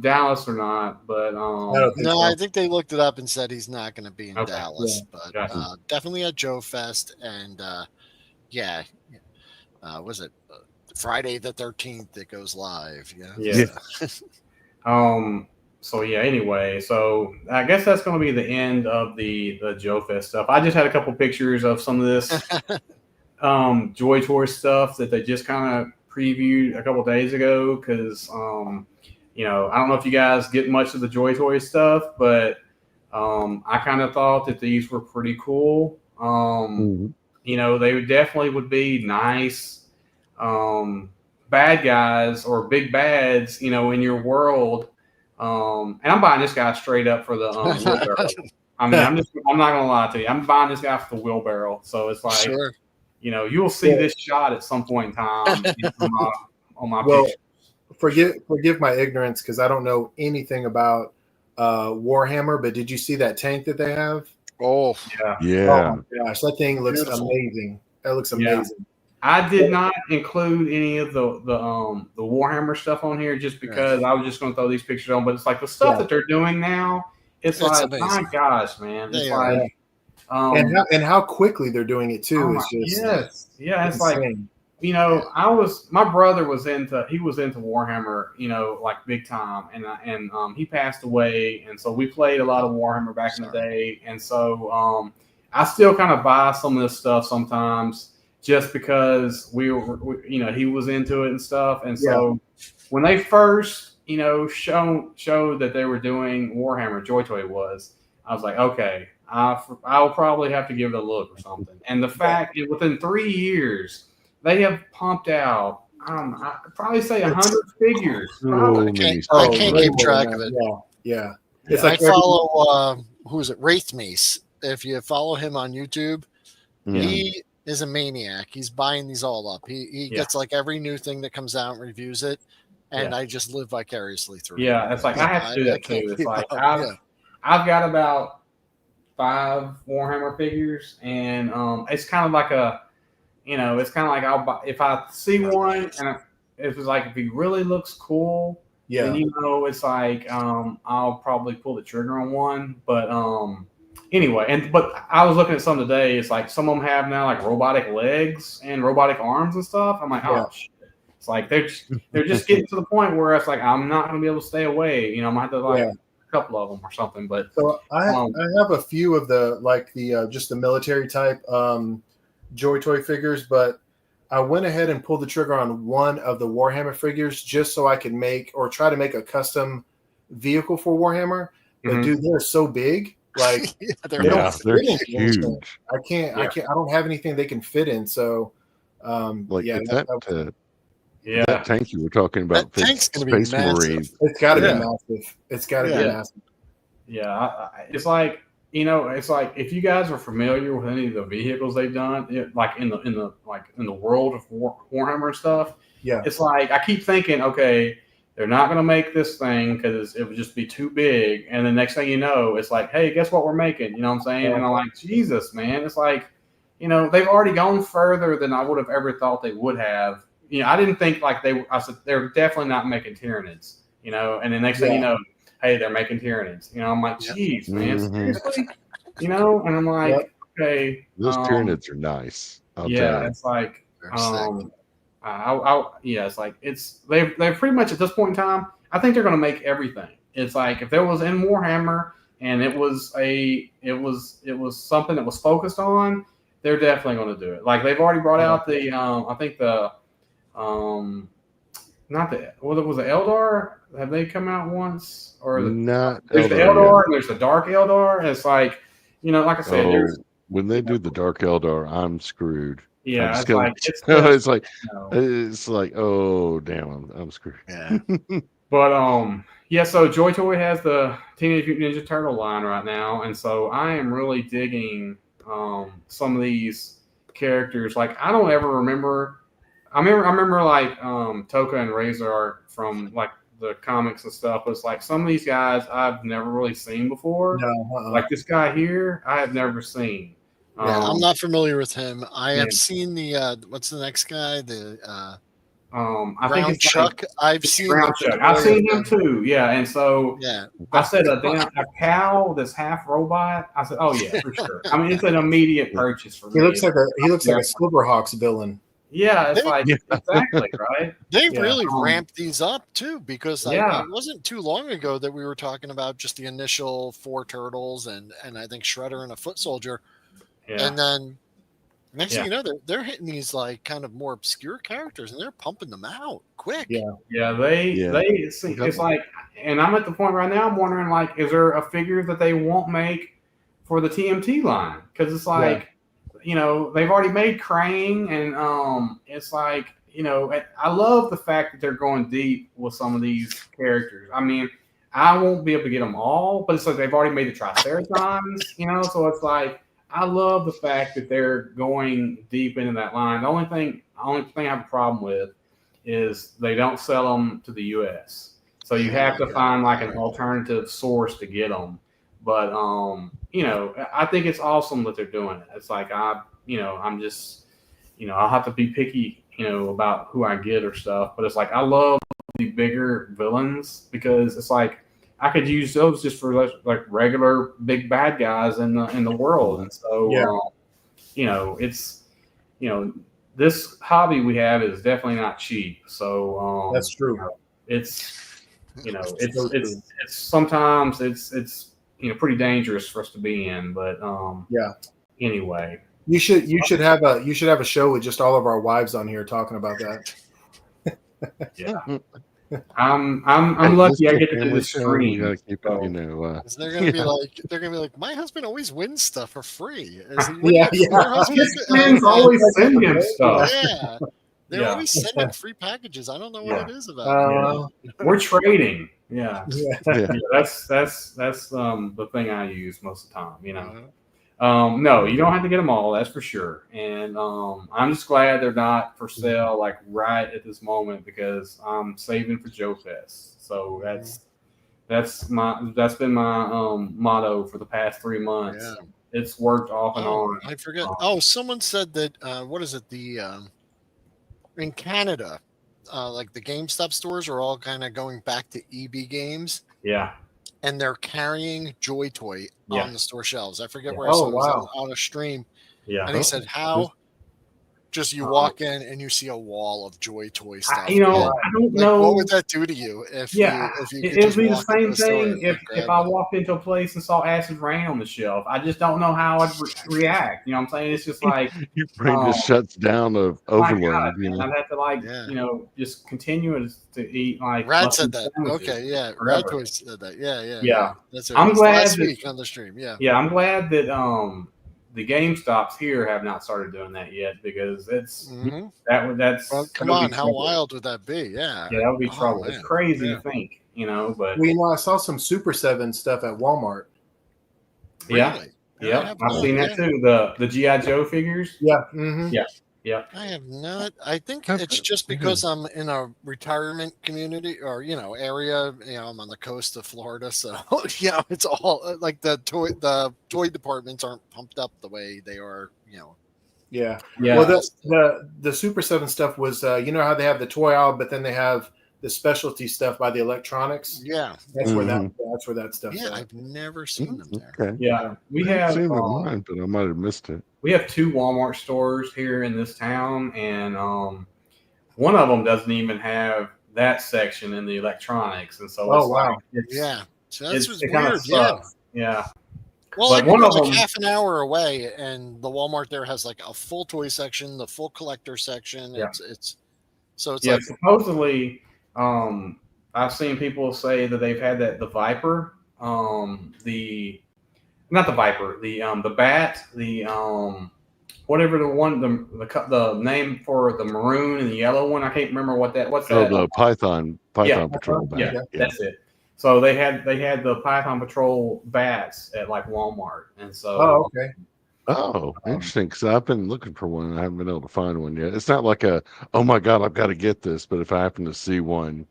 Dallas or not, but I think they looked it up and said he's not going to be in Dallas, but definitely at Joefest, and was it Friday the 13th? It goes live. Yeah. So anyway, so I guess that's going to be the end of the Joefest stuff. I just had a couple pictures of some of this Joy Toy stuff that they just kind of previewed a couple days ago because I don't know if you guys get much of the Joy Toy stuff, but I kind of thought that these were pretty cool. They definitely would be nice bad guys or big bads, in your world. And I'm buying this guy straight up for the wheelbarrow. I mean, I'm not gonna lie to you. I'm buying this guy for the wheelbarrow. So it's like, you'll see this shot at some point in time on my pictures. Forgive my ignorance because I don't know anything about Warhammer. But did you see that tank that they have? Oh yeah. Oh my gosh, that thing looks amazing. That looks amazing. Yeah. I did not include any of the Warhammer stuff on here just because I was just going to throw these pictures on. But it's like the stuff that they're doing now. It's like, amazing. My gosh, man! It's like, and how quickly they're doing it too. It's just it's like my brother was into Warhammer, like big time, and he passed away, and so we played a lot of Warhammer back in the day, and so I still kind of buy some of this stuff sometimes. Just because he was into it and stuff, and so when they first, showed that they were doing Warhammer, Joy Toy I was like, okay, I'll probably have to give it a look or something. And the fact that within 3 years they have pumped out, I'd probably say 100 figures. I can't keep track of it. Yeah. It's like I follow who is it, Wraithmeese. If you follow him on YouTube, he is a maniac. He's buying these all up. He gets like every new thing that comes out and reviews it, and I just live vicariously through. Yeah, it's like I have to do that too. It's like I've got about 5 Warhammer figures, and it's kind of like I'll buy if I see one, and if he really looks cool, then it's like I'll probably pull the trigger on one, but anyway, but I was looking at some today. It's like some of them have now like robotic legs and robotic arms and stuff. I'm like, oh shit! It's like they're just getting to the point where it's like I'm not going to be able to stay away. I'm gonna have to a couple of them or something. But so I have a few of the just the military type Joy Toy figures, but I went ahead and pulled the trigger on one of the Warhammer figures just so I could try to make a custom vehicle for Warhammer. But dude, they're so big. Like they're huge. I don't have anything they can fit in. So that tank you were talking about, tank's going to be massive. It's got to be massive. It's got to be massive. Yeah, it's like it's like if you guys are familiar with any of the vehicles they've done, like in the world of Warhammer and stuff. Yeah, it's like I keep thinking, okay, they're not going to make this thing because it would just be too big. And the next thing you know, it's like, hey, guess what we're making? You know what I'm saying? And I'm like, Jesus, man. It's like, they've already gone further than I would have ever thought they would have. I didn't think I said they're definitely not making Tyranids, and the next thing you know, hey, they're making Tyranids. I'm like, geez, man, seriously? And I'm like, okay. Those Tyranids are nice. It's like, it's like they're pretty much at this point in time. I think they're going to make everything. It's like if there was in Warhammer and it was something that was focused on, they're definitely going to do it. Like they've already brought out the not the was it Eldar? Have they come out once? Or there's the Eldar and there's the Dark Eldar. And it's like like I said, when they do the Dark Eldar, I'm screwed. Yeah, it's like, oh damn, I'm screwed. Yeah. But so Joy Toy has the Teenage Mutant Ninja Turtle line right now, and so I am really digging some of these characters. Like I remember like Toka and Razor from like the comics and stuff. It's like some of these guys I've never really seen before. No, like this guy here, I have never seen. Yeah, I'm not familiar with him. I have seen the what's the next guy? The I Brown think it's Chuck. like, I've seen Brown Chuck. I've seen him too. Yeah, and so I said a cow that's half robot. I said, oh yeah, for sure. I mean, it's an immediate purchase for me. He looks like a Silverhawks villain. Yeah, it's exactly right. They really ramped these up too, because it wasn't too long ago that we were talking about just the initial 4 turtles and I think Shredder and a Foot Soldier, and then next thing you know, they're hitting these like kind of more obscure characters, and they're pumping them out quick. It's like, and I'm at the point right now. I'm wondering, like, is there a figure that they won't make for the TMT line? Because it's like, you know, they've already made Krang, and it's like, you know, I love the fact that they're going deep with some of these characters. I mean, I won't be able to get them all, but it's like they've already made the Triceratons, you know, so it's like, I love the fact that they're going deep into that line. The only thing I have a problem with is they don't sell them to the U.S. So you have to find like an alternative source to get them. But you know, I think it's awesome that they're doing it. It's like I'm just, you know, I'll have to be picky, you know, about who I get or stuff. But it's like I love the bigger villains because it's like I could use those just for like regular big bad guys in the world. And so you know, it's, you know, this hobby we have is definitely not cheap. So that's true. You know, it's, you know, it's sometimes it's you know, pretty dangerous for us to be in, but anyway, you should have a show with just all of our wives on here talking about that. I'm lucky I get to do this stream. You gotta keep it, you know. They're gonna be like, my husband always wins stuff for free. His friends always send him stuff. Yeah, they're always sending free packages. I don't know what it is about. We're trading. That's the thing I use most of the time. You know, no, you don't have to get them all. That's for sure. And I'm just glad they're not for sale like right at this moment because I'm saving for Joefest. So that's been my motto for the past 3 months. Yeah. It's worked off and on. I forget. Someone said that what is it? The in Canada, like the GameStop stores are all kind of going back to EB Games. Yeah. And they're carrying Joy Toy on the store shelves. I forget where I saw it on a stream. Yeah. And he said, how just you walk in and you see a wall of Joy Toy stuff. You know, I don't know. What would that do to you if you it would be the same thing if I walked into a place and saw Acid Rain on the shelf. I just don't know how I'd react. You know what I'm saying? It's just like your brain just shuts down of overload. God, you know? I'd have to you know, just continue to eat like Rad said that. Okay, yeah. Rad Toy said that. Yeah. That's I'm glad last week on the stream. Yeah, I'm glad that the GameStops here have not started doing that yet because it's that's well, come on, how wild would that be? Yeah, that would be trouble. Man. It's crazy to think, you know. But I saw some Super 7 stuff at Walmart. Really? Yeah, I've seen that too. The GI Joe figures. Yeah. Yeah. I have not. I think it's just because I'm in a retirement community or, you know, area. You know, I'm on the coast of Florida. So, you know, it's all like the toy departments aren't pumped up the way they are, you know. Yeah. Well, the Super 7 stuff was, you know how they have the toy aisle, but then they have the specialty stuff by the electronics. Yeah. That's where that stuff is. Yeah, I've never seen them there. Okay. Yeah. We have seen them online, but I might have missed it. We have 2 Walmart stores here in this town, and one of them doesn't even have that section in the electronics, and so so that's what's weird. Yeah. Well, I live like half an hour away, and the Walmart there has like a full toy section, the full collector section. Yeah. It's like supposedly, I've seen people say that they've had the Viper, not the Viper, the Bat, whatever the name for the maroon and the yellow one. I can't remember what's that. The Python Patrol Bat. Yeah, that's it. So they had the Python Patrol bats at like Walmart, and so interesting. Because I've been looking for one and I haven't been able to find one yet. It's not like oh my god, I've got to get this. But if I happen to see one,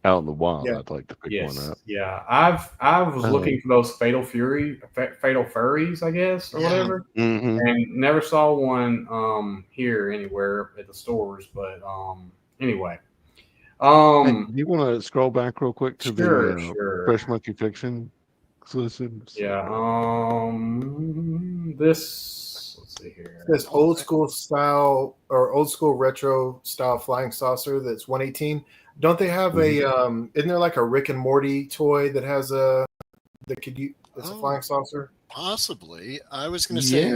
out in the wild, Yeah. I'd like to pick one up. Yeah, I was looking for those fatal furries, I guess, or whatever, and never saw one here anywhere at the stores. But anyway, Hey, do you want to scroll back real quick to the sure. Fresh Monkey Fiction exclusives? Yeah. This, let's see here. This old school style or old school retro style flying saucer that's 118. Don't they have a isn't there like a Rick and Morty toy that has a it's a flying saucer? Possibly. I was going to say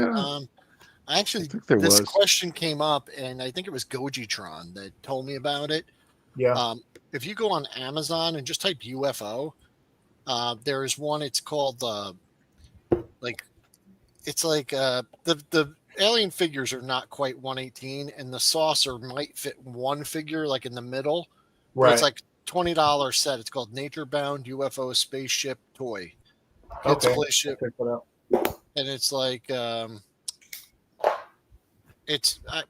actually this question came up, and I think it was Gojitron that told me about it. Yeah. If you go on Amazon and just type UFO, there's one. It's called the alien figures are not quite 118, and the saucer might fit one figure like in the middle. Right. It's like $20 set. It's called Nature Bound UFO Spaceship Toy. It's Okay. spaceship, and it's like it's I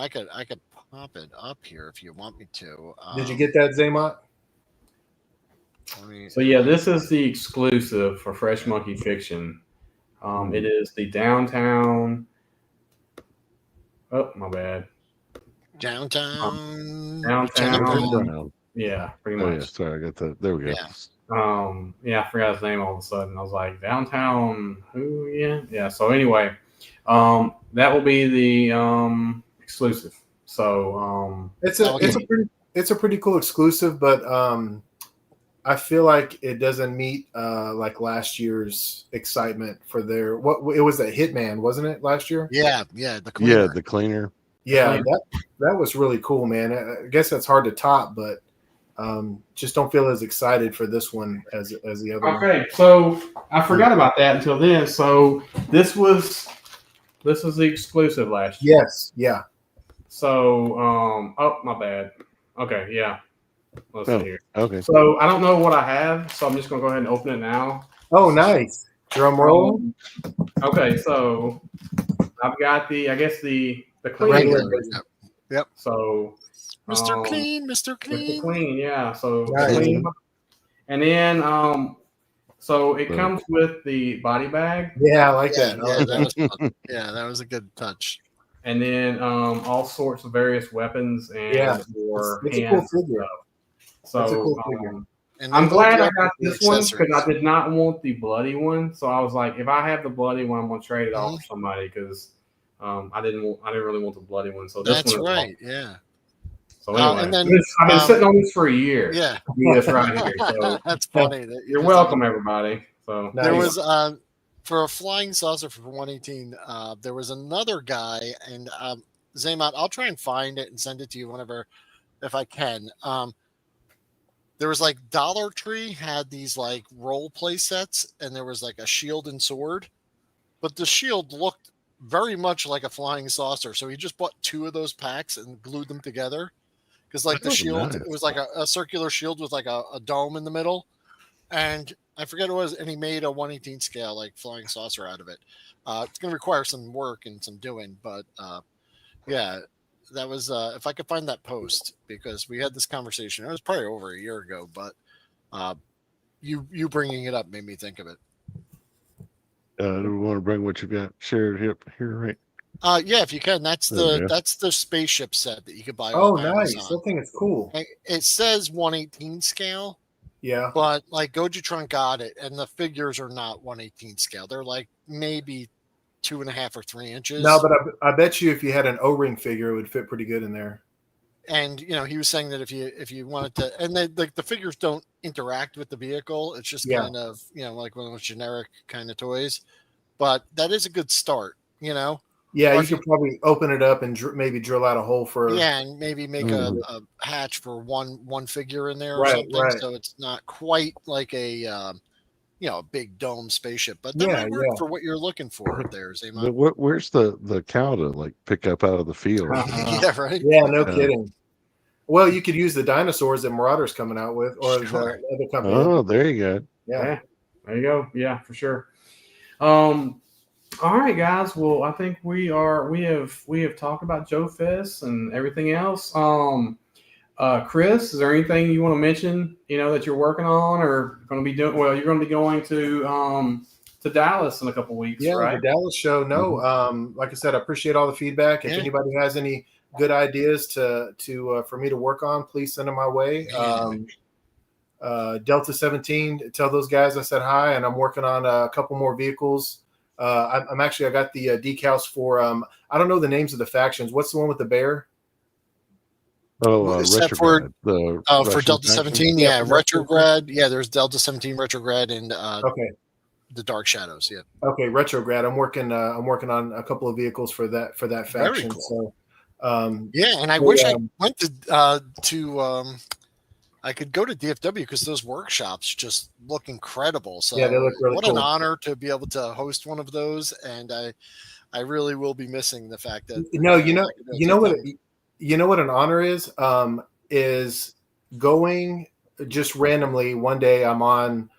could pop it up here if you want me to. Did you get that, Zaymot? So yeah, this is the exclusive for Fresh Monkey Fiction. It is the downtown. Oh, my bad. Downtown. Yeah, pretty much. Yeah, sorry, I got that. There we go. Yeah, I forgot his name all of a sudden. I was like, downtown. Who? Yeah. So anyway, that will be the exclusive. So it's a pretty cool exclusive, but I feel like it doesn't meet like last year's excitement for their it was a Hitman, wasn't it, last year? Yeah, the cleaner. The cleaner. Yeah, that was really cool, man. I guess that's hard to top, but just don't feel as excited for this one as the other one. Okay, so I forgot about that until then. So this was the exclusive last year. Yes, yeah. So my bad. Okay, yeah. Let's see here. Okay. So I don't know what I have, so I'm just gonna go ahead and open it now. Oh, nice. Drum roll. Okay, so I've got the clean. Yep. So Mr. Clean. Mr. Clean, yeah. So nice. Clean. And then so it comes with the body bag. Yeah, I like that. Yeah, that was fun. Yeah, that was a good touch. And then all sorts of various weapons and it's a cool figure. So cool figure. I'm glad I got this one because I did not want the bloody one. So I was like, if I have the bloody one, I'm gonna trade it off for somebody because I didn't really want the bloody one. So this one right. Yeah. So anyway, and then, I've been sitting on this for a year. Yeah. This right here. So that's funny. You're welcome, everybody. So there was for a flying saucer for 118. There was another guy, and Zaymot, I'll try and find it and send it to you whenever, if I can. There was like Dollar Tree had these like role play sets, and there was like a shield and sword, but the shield looked very much like a flying saucer. So he just bought 2 of those packs and glued them together. Because like the shield, it was like a circular shield with like a dome in the middle. And I forget what it was. And he made a 118 scale like flying saucer out of it. It's going to require some work and some doing. But yeah, that was if I could find that post, because we had this conversation. It was probably over a year ago. But you bringing it up made me think of it. Do we want to bring what you got shared here, right? Yeah, if you can. That's the spaceship set that you could buy. Oh, nice! That thing is cool. It says 118 scale. Yeah, but like Gojitron got it, and the figures are not 118 scale. They're like maybe 2.5 or 3 inches. No, but I bet you if you had an O-ring figure, it would fit pretty good in there. And he was saying that if you wanted to, and then like the figures don't interact with the vehicle. It's just kind of like one of those generic kind of toys. But that is a good start. Yeah, you could probably open it up and maybe drill out a hole for. Yeah, and maybe make a hatch for one figure in there or something. Right. So it's not quite like a a big dome spaceship, but that might work for what you're looking for there, Zaymot. Where's the cow to like pick up out of the field? Yeah, right. Yeah, no kidding. Well, you could use the dinosaurs that Marauder's coming out with, or the other company. Oh, there you go. Yeah, there you go. Yeah, for sure. All right, guys. Well, I think we have talked about Joefest and everything else. Chris, is there anything you want to mention, that you're working on or going to be doing? Well, you're going to be going to Dallas in a couple weeks, right? The Dallas show. No, like I said, I appreciate all the feedback. If anybody has any good ideas to for me to work on, please send them my way. Delta 17, tell those guys I said hi, and I'm working on a couple more vehicles. I got the decals for I don't know the names of the factions. What's the one with the bear? Retrograde. For Delta 17, Retrograde. Yeah, there's Delta 17 Retrograde and the Dark Shadows. Yeah. Okay, Retrograde. I'm working on a couple of vehicles for that faction. Very cool. So and I wish I went to I could go to DFW because those workshops just look incredible. So yeah, they look really cool. An honor to be able to host one of those, and I really will be missing the fact that you know what an honor is going just randomly one day. I'm on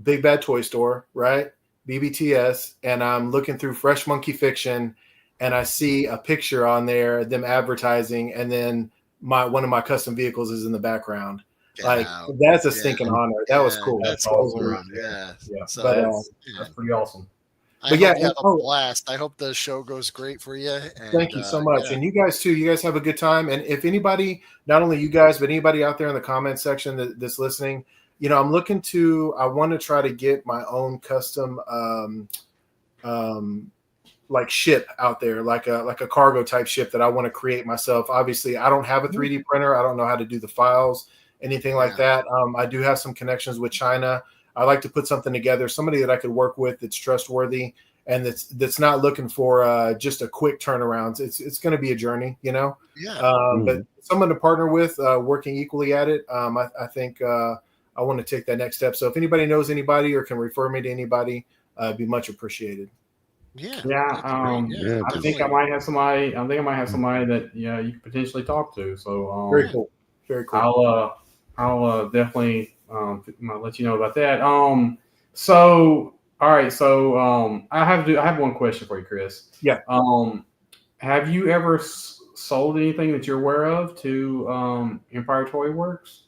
Big Bad Toy Store, right? BBTS, and I'm looking through Fresh Monkey Fiction, and I see a picture on there, them advertising, and then one of my custom vehicles is in the background. That's a stinking honor. That was cool. That's awesome. Yeah. So that's pretty awesome. But have a blast. I hope the show goes great for you. And, thank you so much. And you guys too. You guys have a good time. And if anybody, not only you guys, but anybody out there in the comment section that's listening, I want to try to get my own custom like ship out there, like a cargo type ship that I want to create myself. Obviously, I don't have a 3D printer. I don't know how to do the files, anything like that. I do have some connections with China. I like to put something together, somebody that I could work with that's trustworthy and that's not looking for just a quick turnaround. It's going to be a journey, but someone to partner with, working equally at it. I think I want to take that next step. So if anybody knows anybody or can refer me to anybody, it'd be much appreciated. I think I might have somebody. That you could potentially talk to. So very cool. I'll definitely I'll let you know about that. So all right. So I have one question for you, Chris. Yeah. Have you ever sold anything that you're aware of to Empire Toy Works?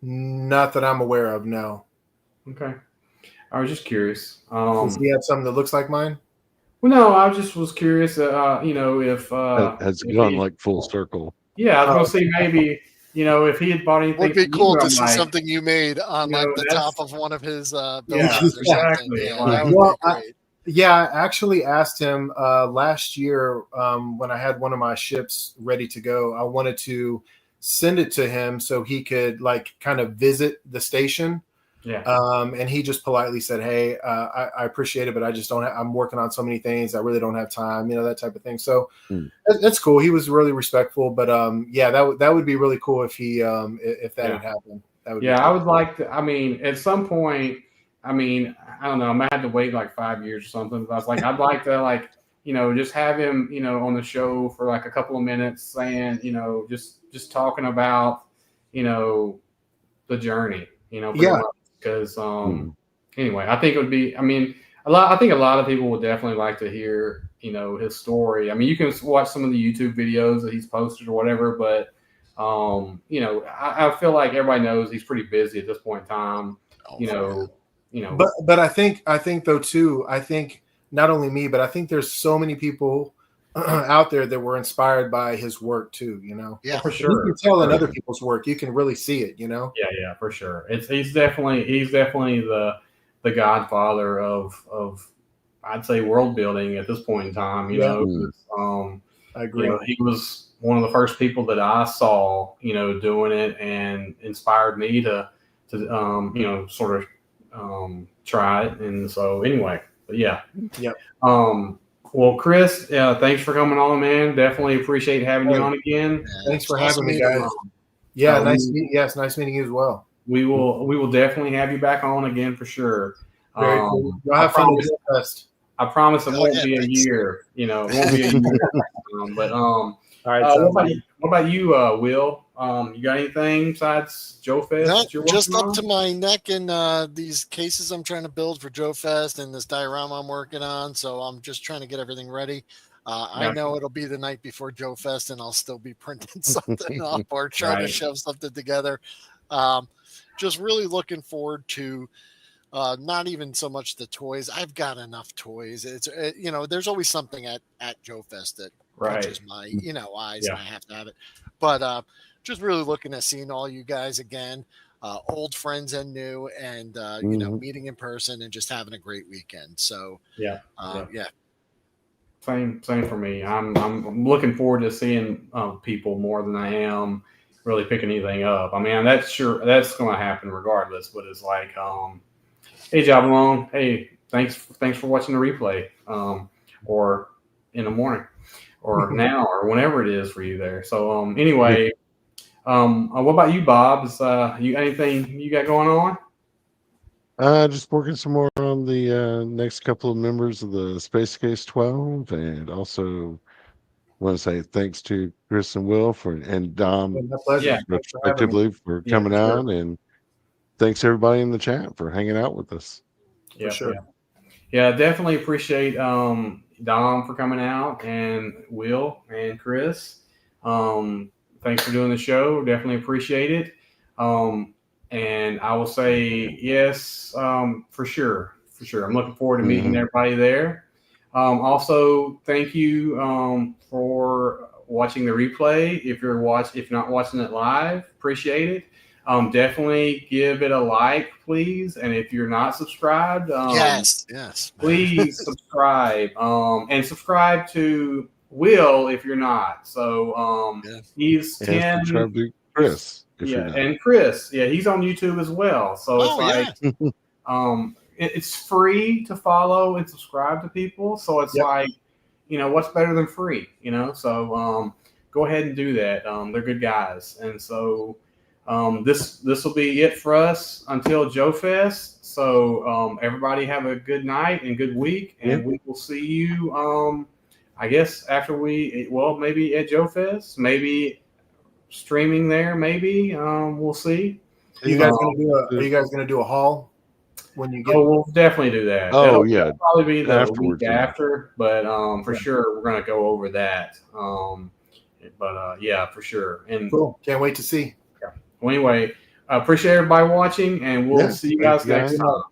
Not that I'm aware of. No. Okay. I was just curious. Does he have something that looks like mine? Well, no, I just was curious. If has gone like full circle. Yeah, I was going to say maybe. If he had bought anything, would be cool to see something you made on the top of one of his buildings or something. That would be great. I actually asked him last year when I had one of my ships ready to go. I wanted to send it to him so he could kind of visit the station. Yeah. And he just politely said, "Hey, I appreciate it, but I just don't. I'm working on so many things. I really don't have time. That type of thing." So that's cool. He was really respectful, but that would be really cool if he if that had happened. That would I would like to. I mean, at some point, I don't know. I might have to wait like 5 years or something. But I was like, I'd like to just have him on the show for like a couple of minutes, saying just talking about the journey. Because anyway, I think it would be. I think a lot of people would definitely like to hear his story. You can watch some of the YouTube videos that he's posted or whatever, but I feel like everybody knows he's pretty busy at this point in time. But I think though too. I think not only me, but I think there's so many people out there that were inspired by his work too. Yeah, for sure. You can tell in other people's work. You can really see it. Yeah, for sure. He's definitely the godfather of I'd say world building at this point in time. I agree. He was one of the first people that I saw doing it and inspired me to sort of try it. And so anyway, but yeah. Yep. Well, Chris, thanks for coming on, man. Definitely appreciate having you on again. Thanks for having me, guys. Nice meeting you as well. We will definitely have you back on again for sure. Very cool. You'll have fun with Joefest. I promise it won't be a year. It won't be a year. All right. What about you, Will? You got anything besides Joefest? No, just up to my neck in these cases I'm trying to build for Joefest and this diorama I'm working on. So I'm just trying to get everything ready. I know it'll be the night before Joefest, and I'll still be printing something up or trying to shove something together. Just really looking forward to not even so much the toys. I've got enough toys. It's there's always something at Joefest that catches my eyes, and I have to have it. But just really looking at seeing all you guys again, old friends and new, and meeting in person and just having a great weekend. So yeah. Same for me. I'm looking forward to seeing people more than I am really picking anything up. I mean, that's going to happen regardless. But it's like, hey, Javelin, hey, thanks for watching the replay, or in the morning, or now, or whenever it is for you there. So anyway, what about you, Bob? You got anything you got going on? Just working some more on the next couple of members of the Space Case 12, and also want to say thanks to Chris and Will and Dom, retrospectively, for coming on, and thanks everybody in the chat for hanging out with us. Yeah, definitely appreciate Dom for coming out, and Will and Chris. Thanks for doing the show. Definitely appreciate it. And I will say yes, for sure. I'm looking forward to meeting everybody there. Also, thank you for watching the replay. If you're not watching it live, appreciate it. Definitely give it a like, please. And if you're not subscribed, yes, please subscribe. And subscribe to Will if you're not. So he's 10. Subscribe to Chris. And Chris, he's on YouTube as well. So it's it's free to follow and subscribe to people. So it's like, what's better than free? So go ahead and do that. They're good guys, and so this will be it for us until Joefest. So everybody have a good night and good week, and we will see you. I guess after maybe at Joefest, maybe streaming there, maybe we'll see. Are you guys gonna do a haul when you get? Oh, we'll definitely do that. That'll probably be the week after, but for sure we're gonna go over that. But for sure. And cool. Can't wait to see. Well, anyway, appreciate everybody watching, and we'll see you guys next time.